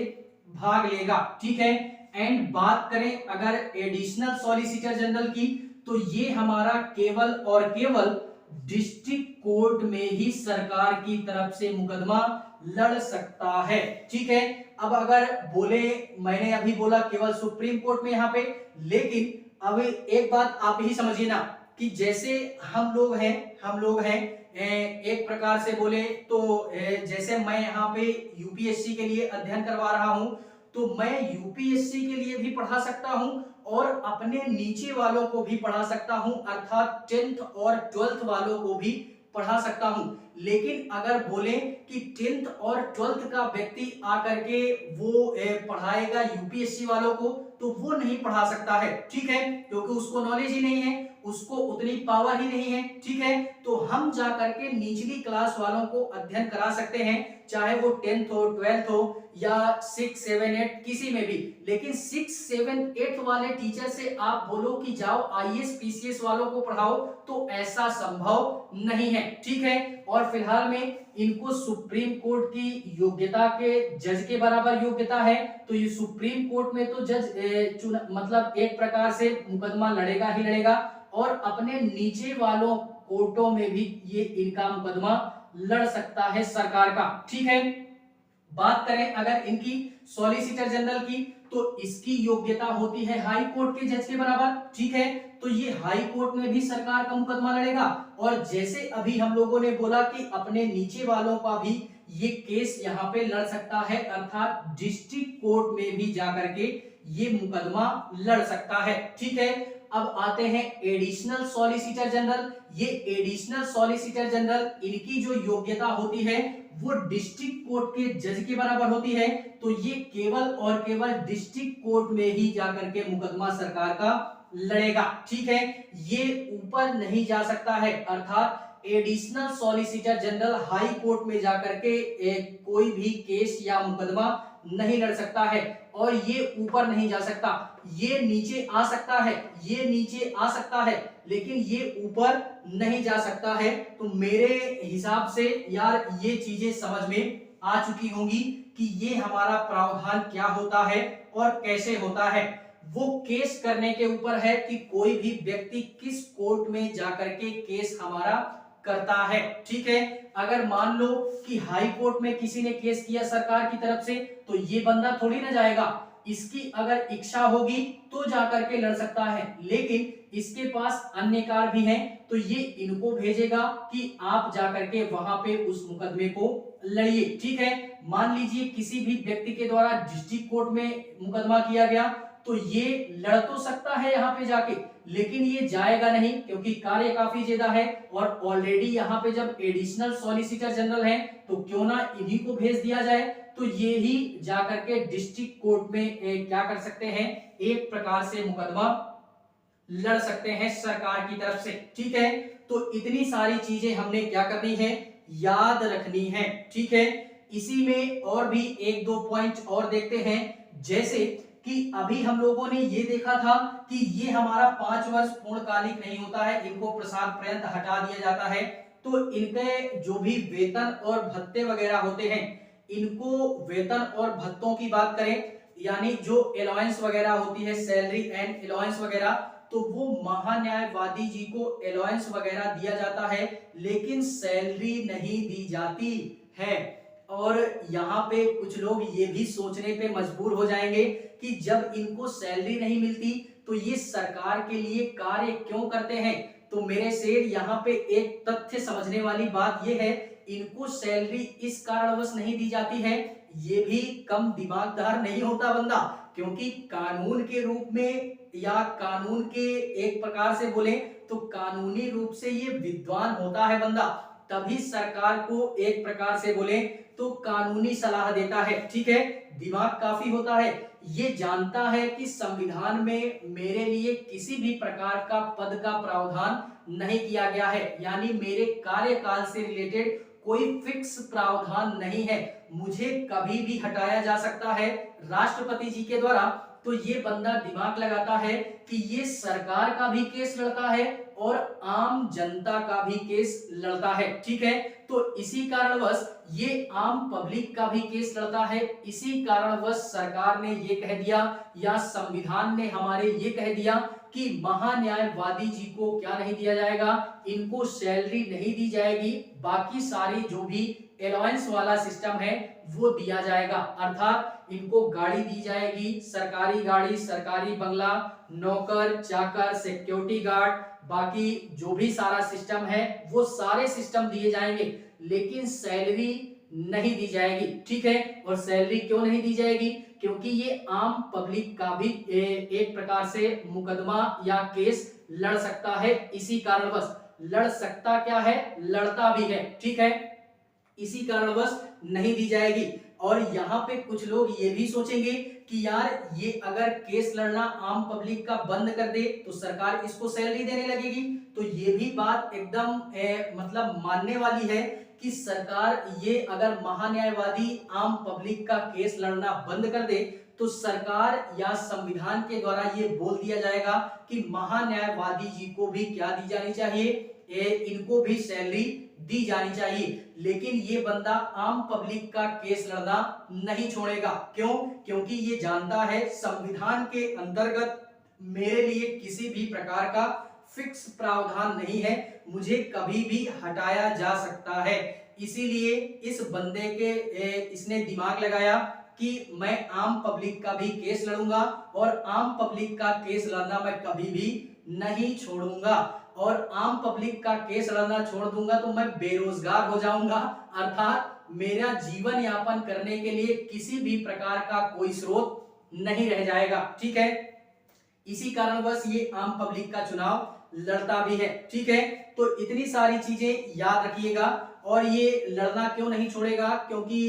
भाग लेगा। ठीक है, एंड बात करें अगर एडिशनल सॉलिसिटर जनरल की, तो ये हमारा केवल और केवल डिस्ट्रिक्ट कोर्ट में ही सरकार की तरफ से मुकदमा लड़ सकता है। ठीक है, अब अगर बोले, मैंने अभी बोला केवल सुप्रीम कोर्ट में यहाँ पे, लेकिन अब एक बात आप ही समझिए ना कि जैसे हम लोग हैं एक प्रकार से बोले तो जैसे मैं यहाँ पे यूपीएससी के लिए अध्ययन करवा रहा हूँ, तो मैं यूपीएससी के लिए भी पढ़ा सकता हूं और अपने नीचे वालों को भी पढ़ा सकता हूं, अर्थात 10th और 12th वालों को भी पढ़ा सकता हूं। लेकिन अगर बोले कि 10th और 12th का व्यक्ति आकर के वो पढ़ाएगा यूपीएससी वालों को, तो वो नहीं पढ़ा सकता है। ठीक है, क्योंकि उसको नॉलेज ही नहीं है, उसको उतनी पावर ही नहीं है। ठीक है, तो हम जाकर के निचली क्लास वालों को अध्ययन करा सकते हैं, चाहे वो 10th हो, 12th हो या 6, 7, 8 किसी में भी। लेकिन 6, 7, 8 वाले टीचर से आप बोलो कि जाओ आईएएस पीसीएस वालों को पढ़ाओ, तो ऐसा संभव नहीं है। ठीक है, और फिलहाल में इनको सुप्रीम कोर्ट की योग्यता के जज के बराबर योग्यता है, तो ये सुप्रीम कोर्ट में तो जज मतलब एक प्रकार से मुकदमा लड़ेगा ही लड़ेगा, और अपने नीचे वालों कोर्टों में भी ये इनका मुकदमा लड़ सकता है सरकार का। ठीक है, बात करें अगर इनकी सॉलिसिटर जनरल की, तो इसकी योग्यता होती है हाई कोर्ट के जज के बराबर। ठीक है, तो ये हाई कोर्ट में भी सरकार का मुकदमा लड़ेगा, और जैसे अभी हम लोगों ने बोला कि अपने नीचे वालों का भी ये केस यहाँ पे लड़ सकता है, अर्थात डिस्ट्रिक्ट कोर्ट में भी जाकर के ये मुकदमा लड़ सकता है। ठीक है, अब आते हैं एडिशनल सॉलिसिटर जनरल। ये एडिशनल सॉलिसिटर जनरल, इनकी जो योग्यता होती है वो डिस्ट्रिक्ट कोर्ट के जज के बराबर होती है, तो ये केवल और केवल डिस्ट्रिक्ट कोर्ट में ही जाकर के मुकदमा सरकार का लड़ेगा। ठीक है, ये ऊपर नहीं जा सकता है, अर्थात additional solicitor general high court में जाकर के कोई भी केस या मुकदमा नहीं लड़ सकता है, और ये ऊपर नहीं जा सकता, ये नीचे आ सकता है, ये नीचे आ सकता है, लेकिन ये ऊपर नहीं जा सकता है। तो मेरे हिसाब से यार ये चीजें समझ में आ चुकी होंगी कि ये हमारा प्रावधान क्या होता है और कैसे होता है। वो केस करने के ऊपर है कि कोई भी व्यक्ति किस कोर्ट में जाकर के केस हमारा करता है। ठीक है, अगर मान लो कि हाई कोर्ट में किसी ने केस किया सरकार की तरफ से, तो ये बंदा थोड़ी ना जाएगा, इसकी अगर इच्छा होगी तो जाकर के लड़ सकता है, लेकिन इसके पास अन्य कार भी हैं, तो ये इनको भेजेगा कि आप जाकर के वहां पे उस मुकदमे को लड़िए। ठीक है, मान लीजिए किसी भी व्यक्ति के द्वारा डिस्ट्रिक्ट कोर्ट में मुकदमा किया गया, तो ये लड़ तो सकता है यहाँ पे जाके, लेकिन ये जाएगा नहीं क्योंकि कार्य काफी ज्यादा है, और ऑलरेडी यहाँ पे जब एडिशनल सॉलिसिटर जनरल है तो क्यों ना इन्हीं को भेज दिया जाए। तो ये ही जाकर के डिस्ट्रिक्ट कोर्ट में क्या कर सकते हैं, एक प्रकार से मुकदमा लड़ सकते हैं सरकार की तरफ से। ठीक है, तो इतनी सारी चीजें हमने क्या करनी है, याद रखनी है। ठीक है, इसी में और भी एक दो पॉइंट और देखते हैं, जैसे कि अभी हम लोगों ने ये देखा था कि ये हमारा 5 वर्ष पूर्णकालिक नहीं होता है, इनको प्रसाद पर्यंत हटा दिया जाता है। तो इनके जो भी वेतन और भत्ते वगैरह होते हैं, इनको वेतन और भत्तों की बात करें, यानी जो अलाउंस वगैरह होती है, सैलरी एंड अलाउंस वगैरह, तो वो महान्यायवादी जी को अलाउंस वगैरह दिया जाता है, लेकिन सैलरी नहीं दी जाती है। और यहाँ पे कुछ लोग ये भी सोचने पे मजबूर हो जाएंगे कि जब इनको सैलरी नहीं मिलती तो ये सरकार के लिए कार्य क्यों करते हैं। तो मेरे शेर, यहाँ पे एक तथ्य समझने वाली बात ये है, इनको सैलरी इस कारणवश नहीं दी जाती है, ये भी कम दिमागदार नहीं होता बंदा, क्योंकि कानून के रूप में या कानून के एक प्रकार से बोले तो कानूनी रूप से ये विद्वान होता है बंदा, तभी सरकार को एक प्रकार से बोले तो कानूनी सलाह देता है। ठीक है, दिमाग काफी होता है, ये जानता है कि संविधान में मेरे लिए किसी भी प्रकार का पद का प्रावधान नहीं किया गया है, यानी मेरे कार्यकाल से रिलेटेड कोई फिक्स प्रावधान नहीं है, मुझे कभी भी हटाया जा सकता है राष्ट्रपति जी के द्वारा। तो ये बंदा दिमाग लगाता है कि ये सरकार का भी केस लड़ता है और आम जनता का भी केस लड़ता है। ठीक है, तो इसी कारणवश ये आम पब्लिक का भी केस लड़ता है, इसी कारणवश सरकार ने ये कह दिया या संविधान ने हमारे ये कह दिया कि महान्यायवादी जी को क्या नहीं दिया जाएगा, इनको सैलरी नहीं दी जाएगी, बाकी सारी जो भी अलाउंस वाला सिस्टम है वो दिया जाएगा। अर्थात इनको गाड़ी दी जाएगी, सरकारी गाड़ी, सरकारी बंगला, नौकर चाकर, सिक्योरिटी गार्ड, बाकी जो भी सारा सिस्टम है वो सारे सिस्टम दिए जाएंगे, लेकिन सैलरी नहीं दी जाएगी। ठीक है, और सैलरी क्यों नहीं दी जाएगी, क्योंकि ये आम पब्लिक का भी एक प्रकार से मुकदमा या केस लड़ सकता है, इसी कारणवश लड़ सकता क्या है, लड़ता भी है। ठीक है, इसी कारणवश नहीं दी जाएगी। और यहाँ पे कुछ लोग ये भी सोचेंगे कि यार ये अगर केस लड़ना आम पब्लिक का बंद कर दे तो सरकार इसको सैलरी देने लगेगी। तो ये भी बात एकदम मतलब मानने वाली है कि सरकार ये अगर महान्यायवादी आम पब्लिक का केस लड़ना बंद कर दे तो सरकार या संविधान के द्वारा ये बोल दिया जाएगा कि महान्यायवादी जी को भी क्या दी जानी चाहिए, इनको भी सैलरी दी जानी चाहिए। लेकिन ये बंदा आम पब्लिक का केस लड़ना नहीं छोड़ेगा। क्यों? क्योंकि ये जानता है संविधान के अंतर्गत मेरे लिए किसी भी प्रकार का फिक्स प्रावधान नहीं है, मुझे कभी भी हटाया जा सकता है। इसीलिए इस बंदे के इसने दिमाग लगाया कि मैं आम पब्लिक का भी केस लड़ूंगा और आम पब्लिक का केस लड़ना मैं कभी भी नहीं छोड़ूंगा, और आम पब्लिक का केस लड़ना छोड़ दूंगा तो मैं बेरोजगार हो जाऊंगा, अर्थात मेरा जीवन यापन करने के लिए किसी भी प्रकार का कोई स्रोत नहीं रह जाएगा। ठीक है, इसी कारणवश ये आम पब्लिक का चुनाव लड़ता भी है। ठीक है, तो इतनी सारी चीजें याद रखिएगा। और ये लड़ना क्यों नहीं छोड़ेगा, क्योंकि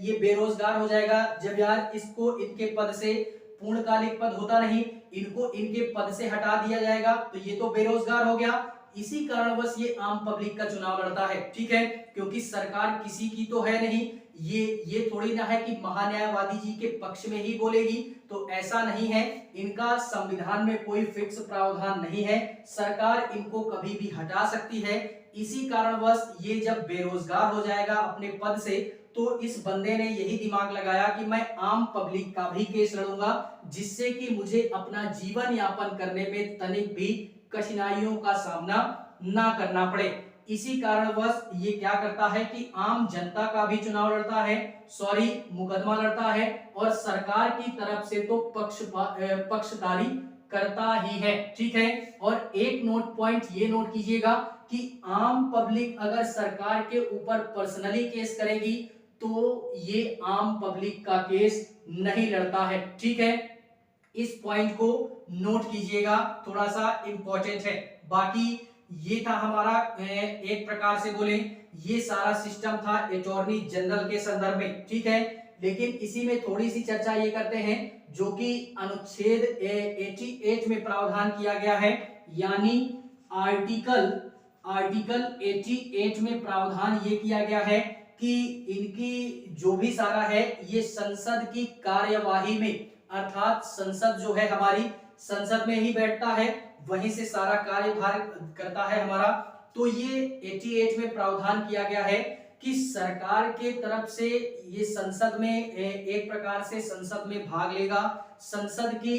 ये बेरोजगार हो जाएगा। जब यार इसको इनके पद से, पूर्णकालिक पद होता नहीं, इनको इनके पद से हटा दिया जाएगा तो ये तो बेरोजगार हो गया। इसी कारणवश ये आम पब्लिक का चुनाव लड़ता है। ठीक है, क्योंकि सरकार किसी की तो है नहीं, ये थोड़ी ना है कि महान्यायवादी जी के पक्ष में ही बोलेगी, तो ऐसा नहीं है। इनका संविधान में कोई फिक्स प्रावधान नहीं है, सरकार इनको कभी भी हटा सकती है। इसी कारणवश ये जब बेरोजगार हो जाएगा अपने पद से, तो इस बंदे ने यही दिमाग लगाया कि मैं आम पब्लिक का भी केस लड़ूंगा, जिससे कि मुझे अपना जीवन यापन करने में तनिक भी कठिनाइयों का सामना ना करना पड़े। इसी कारणवश ये क्या करता है कि आम जनता का भी चुनाव लड़ता है, मुकदमा लड़ता है, और सरकार की तरफ से तो पक्षधारी करता ही है। ठीक है, और एक नोट पॉइंट ये नोट कीजिएगा कि आम पब्लिक अगर सरकार के ऊपर पर्सनली केस करेगी तो ये आम पब्लिक का केस नहीं लड़ता है। ठीक है, इस पॉइंट को नोट कीजिएगा, थोड़ा सा इंपॉर्टेंट है। बाकी ये था हमारा एक प्रकार से बोले ये सारा सिस्टम था अटॉर्नी जनरल के संदर्भ में, ठीक है। लेकिन इसी में थोड़ी सी चर्चा ये करते हैं जो कि अनुच्छेद 88 में प्रावधान किया गया है, यानी आर्टिकल आर्टिकल 88 में प्रावधान ये किया गया है कि इनकी जो भी सारा है ये संसद की कार्यवाही में, अर्थात संसद जो है हमारी संसद में ही बैठता है, वहीं से सारा कार्यभार करता है हमारा। तो ये 88 में प्रावधान किया गया है कि सरकार के तरफ से ये संसद में एक प्रकार से संसद में भाग लेगा, संसद की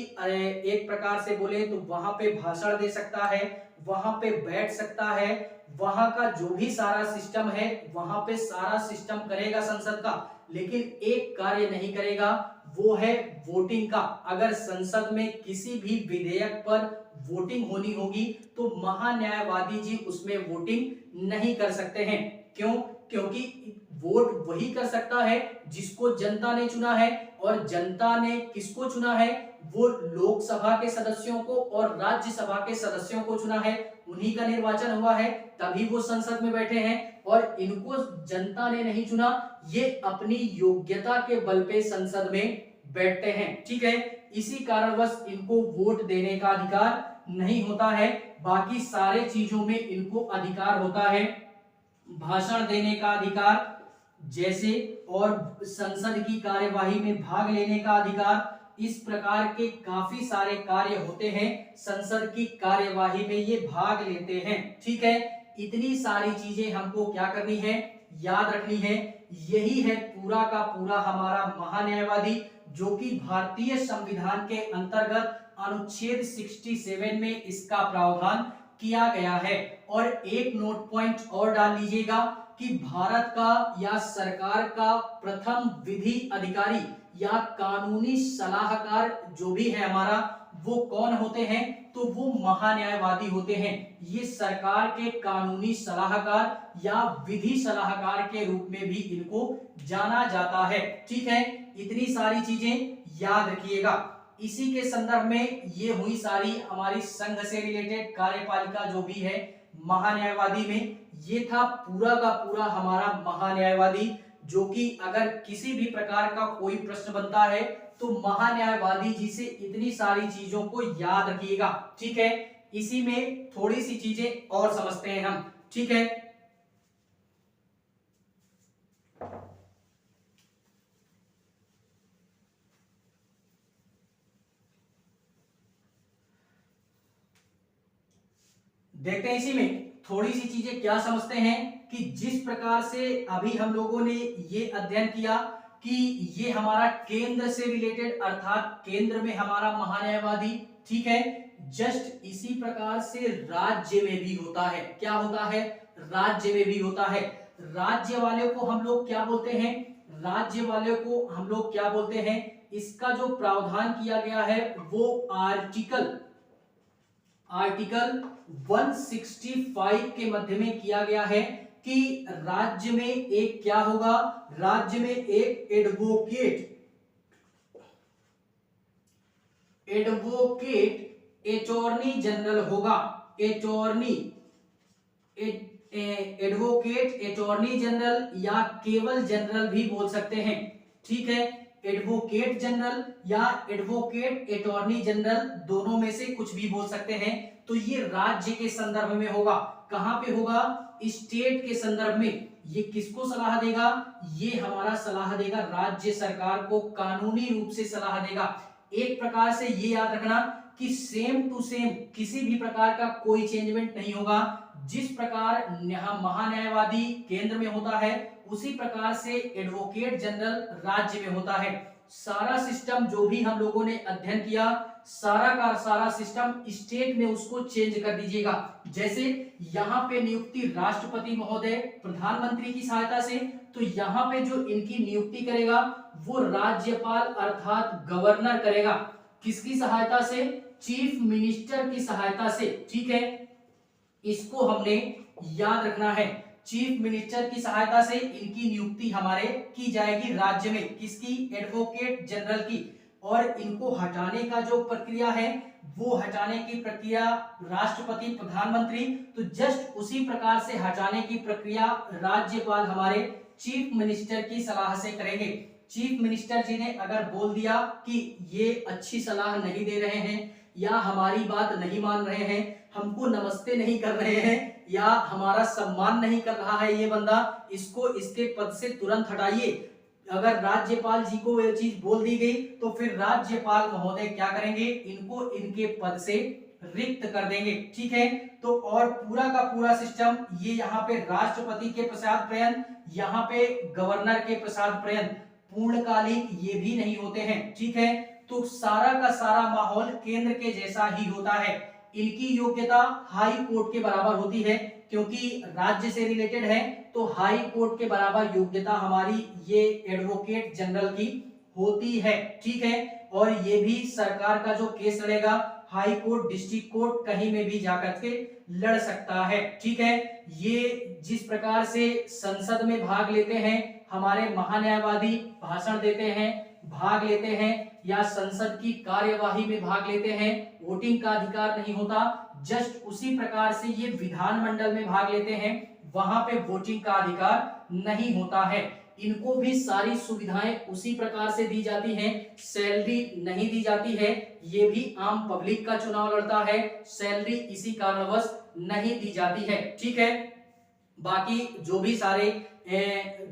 एक प्रकार से बोले तो वहां पे भाषण दे सकता है, वहां पे बैठ सकता है, वहां का जो भी सारा सिस्टम है वहां पे सारा सिस्टम करेगा संसद का, लेकिन एक कार्य नहीं करेगा, वो है वोटिंग का। अगर संसद में किसी भी विधेयक पर वोटिंग होनी होगी तो महान्यायवादी जी उसमें वोटिंग नहीं कर सकते हैं। क्यों? क्योंकि वोट वही कर सकता है जिसको जनता ने चुना है, और जनता ने किसको चुना है? वो लोकसभा के सदस्यों को और राज्यसभा के सदस्यों को चुना है, उन्हीं का निर्वाचन हुआ है, तभी वो संसद में बैठे हैं, और इनको जनता ने नहीं चुना, ये अपनी योग्यता के बल पे संसद में बैठते हैं, ठीक है। इसी कारणवश इनको वोट देने का अधिकार नहीं होता है, बाकी सारे चीजों में इनको अधिकार होता है, भाषण देने का अधिकार जैसे, और संसद की कार्यवाही में भाग लेने का अधिकार, इस प्रकार के काफी सारे कार्य होते हैं, संसद की कार्यवाही में ये भाग लेते हैं, ठीक है। इतनी सारी चीजें हमको क्या करनी है? याद रखनी है। यही है पूरा का पूरा हमारा महान्यायवादी, जो कि भारतीय संविधान के अंतर्गत अनुच्छेद 67 में इसका प्रावधान किया गया है। और एक नोट पॉइंट और डाल लीजिएगा कि भारत का या सरकार का प्रथम विधि अधिकारी या कानूनी सलाहकार जो भी है हमारा, वो कौन होते हैं? तो वो महान्यायवादी होते हैं। ये सरकार के कानूनी सलाहकार या विधि सलाहकार के रूप में भी इनको जाना जाता है, ठीक है। इतनी सारी चीजें याद रखिएगा। इसी के संदर्भ में ये हुई सारी हमारी संघ से रिलेटेड कार्यपालिका जो भी है महान्यायवादी में, ये था पूरा का पूरा हमारा महान्यायवादी, जो कि अगर किसी भी प्रकार का कोई प्रश्न बनता है तो महान्यायवादी जी से इतनी सारी चीजों को याद रखिएगा, ठीक है। इसी में थोड़ी सी चीजें और समझते हैं हम, ठीक है। देखते हैं इसी में थोड़ी सी चीजें क्या समझते हैं कि जिस प्रकार से अभी हम लोगों ने ये अध्ययन किया कि ये हमारा केंद्र से रिलेटेड, अर्थात केंद्र में हमारा महान्यायवादी, ठीक है। जस्ट इसी प्रकार से राज्य में भी होता है। क्या होता है? राज्य में भी होता है। राज्य वाले को हम लोग क्या बोलते हैं? राज्य वाले को हम लोग क्या बोलते हैं? इसका जो प्रावधान किया गया है वो आर्टिकल 165 के मध्य में किया गया है कि राज्य में एक क्या होगा? राज्य में एक एडवोकेट अटॉर्नी जनरल होगा। एडवोकेट अटॉर्नी जनरल या केवल जनरल भी बोल सकते हैं, ठीक है। एडवोकेट जनरल या एडवोकेट अटॉर्नी जनरल दोनों में से कुछ भी बोल सकते हैं। तो ये राज्य के संदर्भ में होगा। कहां पे होगा? स्टेट के संदर्भ में। ये किसको सलाह देगा? ये हमारा सलाह देगा राज्य सरकार को, कानूनी रूप से सलाह देगा। एक प्रकार से ये याद रखना कि सेम टू सेम किसी भी प्रकार का कोई चेंजमेंट नहीं होगा। जिस प्रकार महान्यायवादी केंद्र में होता है उसी प्रकार से एडवोकेट जनरल राज्य में होता है। सारा सिस्टम जो भी हम लोगों ने अध्ययन किया, सारा का सारा सिस्टम स्टेट में उसको चेंज कर दीजिएगा। जैसे यहाँ पे नियुक्ति राष्ट्रपति महोदय प्रधानमंत्री की सहायता से, तो यहाँ पे जो इनकी नियुक्ति करेगा वो राज्यपाल अर्थात गवर्नर करेगा। किसकी सहायता से? चीफ मिनिस्टर की सहायता से, ठीक है। इसको हमने याद रखना है। चीफ मिनिस्टर की सहायता से इनकी नियुक्ति हमारे की जाएगी राज्य में। किसकी? एडवोकेट जनरल की। और इनको हटाने का जो प्रक्रिया है वो हटाने की प्रक्रिया राष्ट्रपति प्रधानमंत्री, तो जस्ट उसी प्रकार से हटाने की प्रक्रिया राज्यपाल हमारे चीफ मिनिस्टर की सलाह से करेंगे। चीफ मिनिस्टर जी ने अगर बोल दिया कि ये अच्छी सलाह नहीं दे रहे हैं या हमारी बात नहीं मान रहे हैं, हमको नमस्ते नहीं कर रहे हैं या हमारा सम्मान नहीं कर रहा है ये बंदा, इसको इसके पद से तुरंत हटाइए, अगर राज्यपाल जी को ये चीज बोल दी गई तो फिर राज्यपाल महोदय क्या करेंगे, इनको इनके पद से रिक्त कर देंगे। ठीक है, तो और पूरा का पूरा सिस्टम ये यहाँ पे राष्ट्रपति के प्रसाद प्रयन, यहाँ पे गवर्नर के प्रसाद प्रयन पूर्णकालिक ये भी नहीं होते हैं। ठीक है, तो सारा का सारा माहौल केंद्र के जैसा ही होता है। इनकी योग्यता हाई कोर्ट के बराबर होती है, क्योंकि राज्य से रिलेटेड है तो हाई कोर्ट के बराबर योग्यता हमारी ये एडवोकेट जनरल की होती है। ठीक है, और ये भी सरकार का जो केस लड़ेगा हाई कोर्ट, डिस्ट्रिक्ट कोर्ट, कहीं में भी जाकर के लड़ सकता है। ठीक है, ये जिस प्रकार से संसद में भाग लेते हैं, हमारे महान्यायवादी भाषण देते हैं, भाग लेते हैं या संसद की कार्यवाही में भाग लेते हैं, वोटिंग का अधिकार नहीं होता, जस्ट उसी प्रकार से ये विधानमंडल में भाग लेते हैं, वहां पे वोटिंग का अधिकार नहीं होता है। इनको भी सारी सुविधाएं उसी प्रकार से दी जाती हैं, सैलरी नहीं दी जाती है, ये भी आम पब्लिक का चुनाव लड़ता है, सैलरी इसी कारणवश नहीं दी जाती है। ठीक है, बाकी जो भी सारे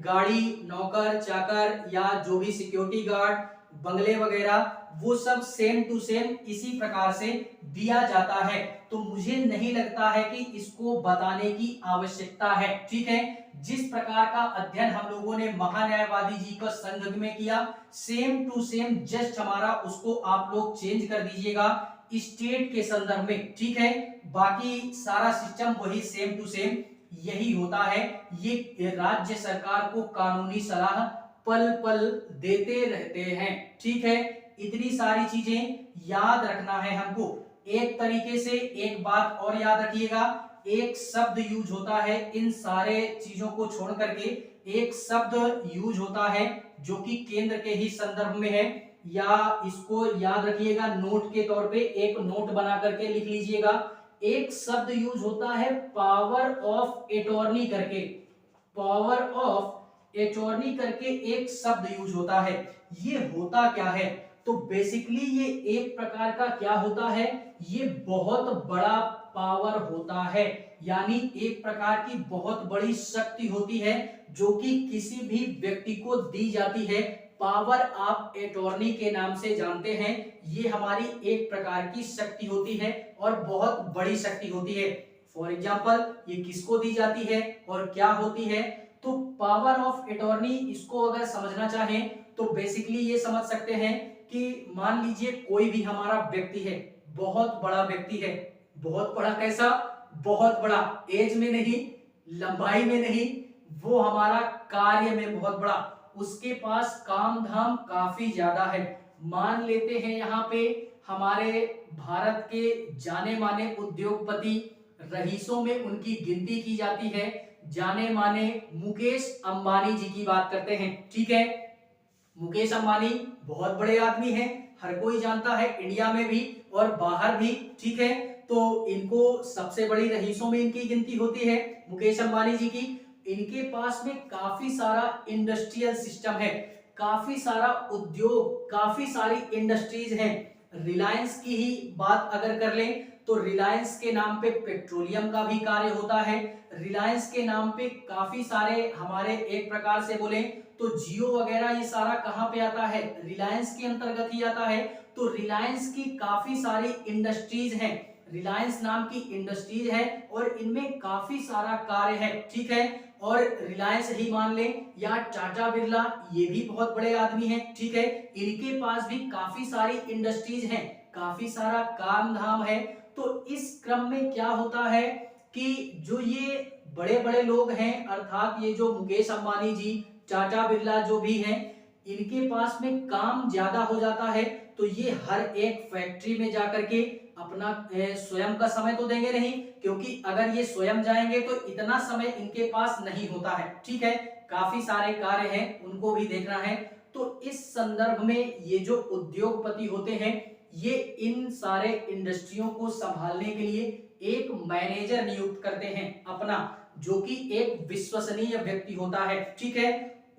गाड़ी, नौकर चाकर या जो भी सिक्योरिटी गार्ड, बंगले वगैरह, वो सब सेम टू सेम इसी प्रकार से दिया जाता है, तो मुझे नहीं लगता है कि इसको बताने की आवश्यकता है। ठीक है, जिस प्रकार का अध्ययन हम लोगों ने महान्यायवादी जी का संघ में किया, सेम टू सेम जस्ट हमारा उसको आप लोग चेंज कर दीजिएगा स्टेट के संदर्भ में। ठीक है, बाकी सारा सिस्टम वही सेम टू सेम यही होता है। ये राज्य सरकार को कानूनी सलाह पल पल देते रहते हैं। ठीक है, इतनी सारी चीजें याद रखना है हमको। एक तरीके से एक बात और याद रखिएगा, एक शब्द यूज होता है, इन सारे चीजों को छोड़ करके एक शब्द यूज होता है जो कि केंद्र के ही संदर्भ में है, या इसको याद रखिएगा नोट के तौर पे, एक नोट बना करके लिख लीजिएगा। एक शब्द यूज होता है पावर ऑफ अटॉर्नी करके, पावर ऑफ अटॉर्नी करके एक शब्द यूज होता है। ये होता क्या है, तो बेसिकली ये एक प्रकार का क्या होता है, ये बहुत बड़ा पावर होता है, यानी एक प्रकार की बहुत बड़ी शक्ति होती है जो कि किसी भी व्यक्ति को दी जाती है, पावर ऑफ अटॉर्नी के नाम से जानते हैं। ये हमारी एक प्रकार की शक्ति होती है और बहुत बड़ी शक्ति होती है। फॉर एग्जाम्पल ये किसको दी जाती है और क्या होती है, तो पावर ऑफ अटॉर्नी इसको अगर समझना चाहें तो बेसिकली ये समझ सकते हैं कि मान लीजिए कोई भी हमारा व्यक्ति है, बहुत बड़ा व्यक्ति है, बहुत बड़ा कैसा, बहुत बड़ा, एज में नहीं, लंबाई में नहीं, वो हमारा कार्य में बहुत बड़ा, उसके पास काम धाम काफी ज्यादा है। मान लेते हैं यहाँ पे हमारे भारत के जाने माने उद्योगपति, रईसों में उनकी गिनती की जाती है, जाने माने मुकेश अंबानी जी की बात करते हैं। ठीक है, मुकेश अंबानी बहुत बड़े आदमी हैं, हर कोई जानता है, इंडिया में भी और बाहर भी। ठीक है, तो इनको सबसे बड़ी रईसों में इनकी गिनती होती है मुकेश अंबानी जी की। इनके पास में काफी सारा इंडस्ट्रियल सिस्टम है, काफी सारा उद्योग, काफी सारी इंडस्ट्रीज हैं। रिलायंस की ही बात अगर कर लें तो रिलायंस के नाम पे पेट्रोलियम का भी कार्य होता है, रिलायंस के नाम पे काफी सारे हमारे एक प्रकार से बोले तो जियो वगैरह ये सारा कहाँ पे आता है, रिलायंस के अंतर्गत ही आता है। तो रिलायंस की काफी सारी इंडस्ट्रीज हैं, रिलायंस नाम की इंडस्ट्रीज है और इनमें काफी सारा कार्य है। ठीक है, और रिलायंस ही मान ले या टाटा बिरला, ये भी बहुत बड़े आदमी हैं। ठीक है, इनके पास भी काफी सारी इंडस्ट्रीज हैं, काफी सारा काम धाम है। तो इस क्रम में क्या होता है कि जो ये बड़े बड़े लोग हैं, अर्थात ये जो मुकेश अंबानी जी, टाटा बिरला जो भी हैं, इनके पास में काम ज्यादा हो जाता है, तो ये हर एक फैक्ट्री में जाकर के अपना स्वयं का समय तो देंगे नहीं, क्योंकि अगर ये स्वयं जाएंगे तो इतना समय इनके पास नहीं होता है। ठीक है, काफी सारे कार्य हैं, उनको भी देखना है। तो इस संदर्भ में ये जो उद्योगपति होते हैं ये इन सारे इंडस्ट्रियों को संभालने के लिए एक मैनेजर नियुक्त करते हैं अपना, जो कि एक विश्वसनीय व्यक्ति होता है। ठीक है,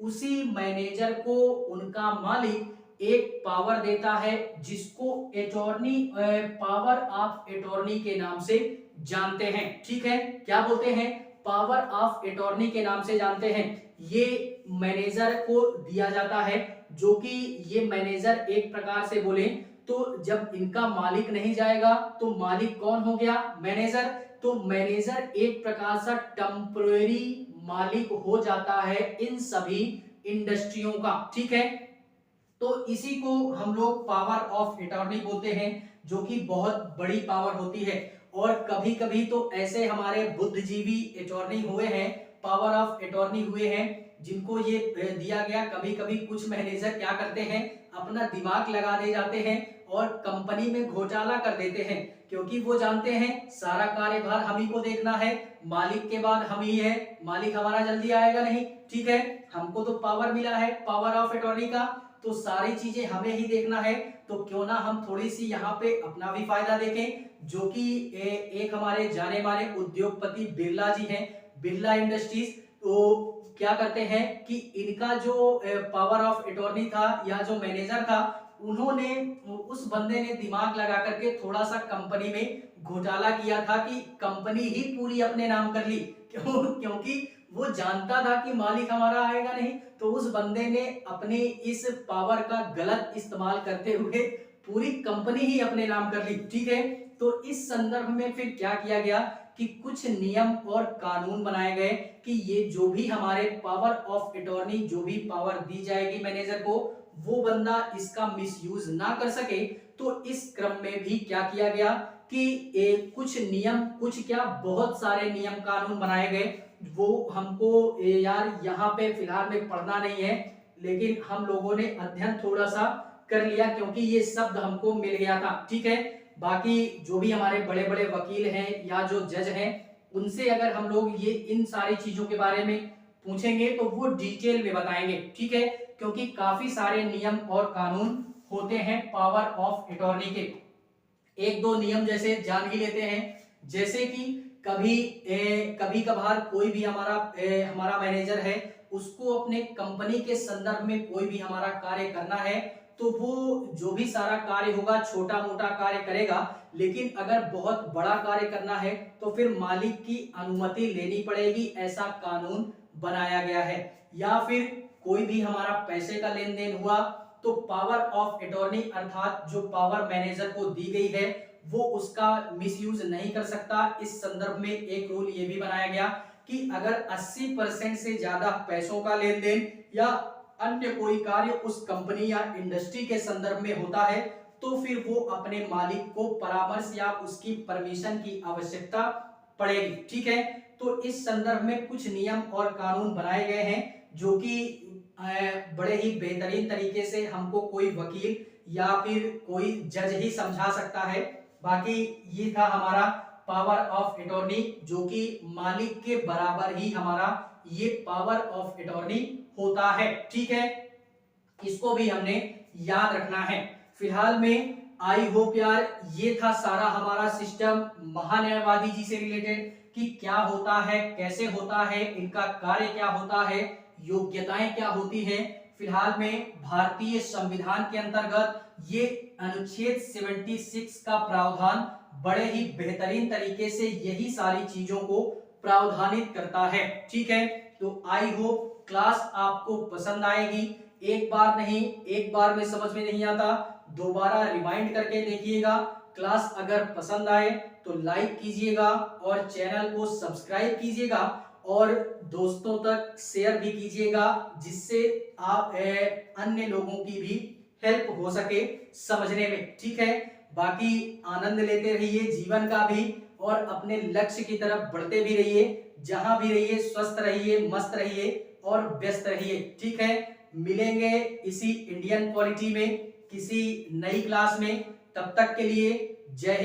उसी मैनेजर को उनका मालिक एक पावर देता है जिसको अटॉर्नी पावर ऑफ अटॉर्नी के नाम से जानते हैं। ठीक है, क्या बोलते हैं? पावर ऑफ अटॉर्नी के नाम से जानते हैं। ये मैनेजर को दिया जाता है, जो कि ये मैनेजर एक प्रकार से बोले तो जब इनका मालिक नहीं जाएगा तो मालिक कौन हो गया? मैनेजर। तो मैनेजर एक प्रकार से टेम्परेरी मालिक हो जाता है इन सभी इंडस्ट्रियों का। ठीक है, तो इसी को हम लोग पावर ऑफ अटॉर्नी बोलते हैं, जो कि बहुत बड़ी पावर होती है। और कभी कभी तो ऐसे हमारे बुद्धिजीवी अटॉर्नी हुए हैं, पावर ऑफ अटॉर्नी हुए हैं, जिनको ये दिया गया। कभी कभी कुछ मैनेजर क्या करते हैं, अपना दिमाग लगा दे जाते हैं और कंपनी में घोटाला कर देते हैं, क्योंकि वो जानते हैं सारा कार्यभार हम ही को देखना है, मालिक के बाद हम ही है, मालिक हमारा जल्दी आएगा नहीं। ठीक है, हमको तो पावर मिला है पावर ऑफ अटॉर्नी का, तो सारी चीजें हमें ही देखना है, तो क्यों ना हम थोड़ी सी यहाँ पे अपना भी फायदा देखें। जो कि एक हमारे जाने माने उद्योगपति बिरला जी हैं, बिरला इंडस्ट्रीज। तो क्या करते हैं कि इनका जो पावर ऑफ अटॉर्नी था या जो मैनेजर था, उन्होंने उस बंदे ने दिमाग लगा करके थोड़ा सा कंपनी में घोटाला किया था कि कंपनी ही पूरी अपने नाम कर ली। क्योंकि वो जानता था कि मालिक हमारा आएगा नहीं, तो उस बंदे ने अपने इस पावर का गलत इस्तेमाल करते हुए पूरी कंपनी ही अपने नाम कर ली। ठीक है, तो इस संदर्भ में फिर क्या किया गया कि कुछ नियम और कानून बनाए गए कि ये जो भी हमारे पावर ऑफ अटॉर्नी, जो भी पावर दी जाएगी मैनेजर को, वो बंदा इसका मिसयूज ना कर सके। तो इस क्रम में भी क्या किया गया कि कुछ नियम, कुछ क्या, बहुत सारे नियम कानून बनाए गए। वो हमको यार यहाँ पे फिलहाल में पढ़ना नहीं है, लेकिन हम लोगों ने अध्ययन थोड़ा सा कर लिया क्योंकि ये शब्द हमको मिल गया था। ठीक है, बाकी जो भी हमारे बड़े बड़े वकील हैं या जो जज हैं, उनसे अगर हम लोग ये इन सारी चीजों के बारे में पूछेंगे तो वो डिटेल में बताएंगे। ठीक है, क्योंकि काफी सारे नियम और कानून होते हैं पावर ऑफ अटॉर्नी के। एक दो नियम जैसे जान ही लेते हैं, जैसे कि कभी कभार कोई भी हमारा मैनेजर है, उसको अपने कंपनी के संदर्भ में कोई भी हमारा कार्य करना है, तो वो जो भी सारा कार्य होगा छोटा मोटा कार्य करेगा, लेकिन अगर बहुत बड़ा कार्य करना है तो फिर मालिक की अनुमति लेनी पड़ेगी, ऐसा कानून बनाया गया है। या फिर कोई भी हमारा पैसे का लेन देन हुआ तो पावर ऑफ अटॉर्नी अर्थात जो पावर मैनेजर को दी गई है वो उसका मिसयूज नहीं कर सकता। इस संदर्भ में एक रूल ये भी बनाया गया कि अगर 80% से ज्यादा पैसों का लेन देन या अन्य कोई कार्य उस कंपनी या इंडस्ट्री के संदर्भ में होता है, तो फिर वो अपने मालिक को परामर्श या उसकी परमिशन की आवश्यकता पड़ेगी। ठीक है, तो इस संदर्भ में कुछ नियम और कानून बनाए गए हैं, जो कि बड़े ही बेहतरीन तरीके से हमको कोई वकील या फिर कोई जज ही समझा सकता है। बाकी ये था हमारा पावर ऑफ अटॉर्नी, जो कि मालिक के बराबर ही हमारा ये पावर ऑफ अटॉर्नी होता है। ठीक है, इसको भी हमने याद रखना है। फिलहाल में आई होप यार ये था सारा हमारा सिस्टम महान्यायवादी जी से रिलेटेड कि क्या होता है, कैसे होता है, इनका कार्य क्या होता है, योग्यताएं क्या होती है। फिलहाल में भारतीय संविधान के अंतर्गत ये अनुच्छेद 76 का प्रावधान बड़े ही बेहतरीन तरीके से यही सारी चीजों को प्रावधानित करता है। ठीक है, तो आई होप क्लास आपको पसंद आएगी। एक बार नहीं, एक बार में समझ में नहीं आता, दोबारा रिवाइंड करके देखिएगा। क्लास अगर पसंद आए तो लाइक कीजिएगा और चैनल को सब्सक्राइब कीजिएगा और दोस्तों तक शेयर भी कीजिएगा, जिससे आप अन्य लोगों की भी हेल्प हो सके समझने में। ठीक है, बाकी आनंद लेते रहिए जीवन का भी और अपने लक्ष्य की तरफ बढ़ते भी रहिए। जहां भी रहिए स्वस्थ रहिए, मस्त रहिए और व्यस्त रहिए। ठीक है, मिलेंगे इसी इंडियन पॉलिटी में किसी नई क्लास में। तब तक के लिए जय हिंद।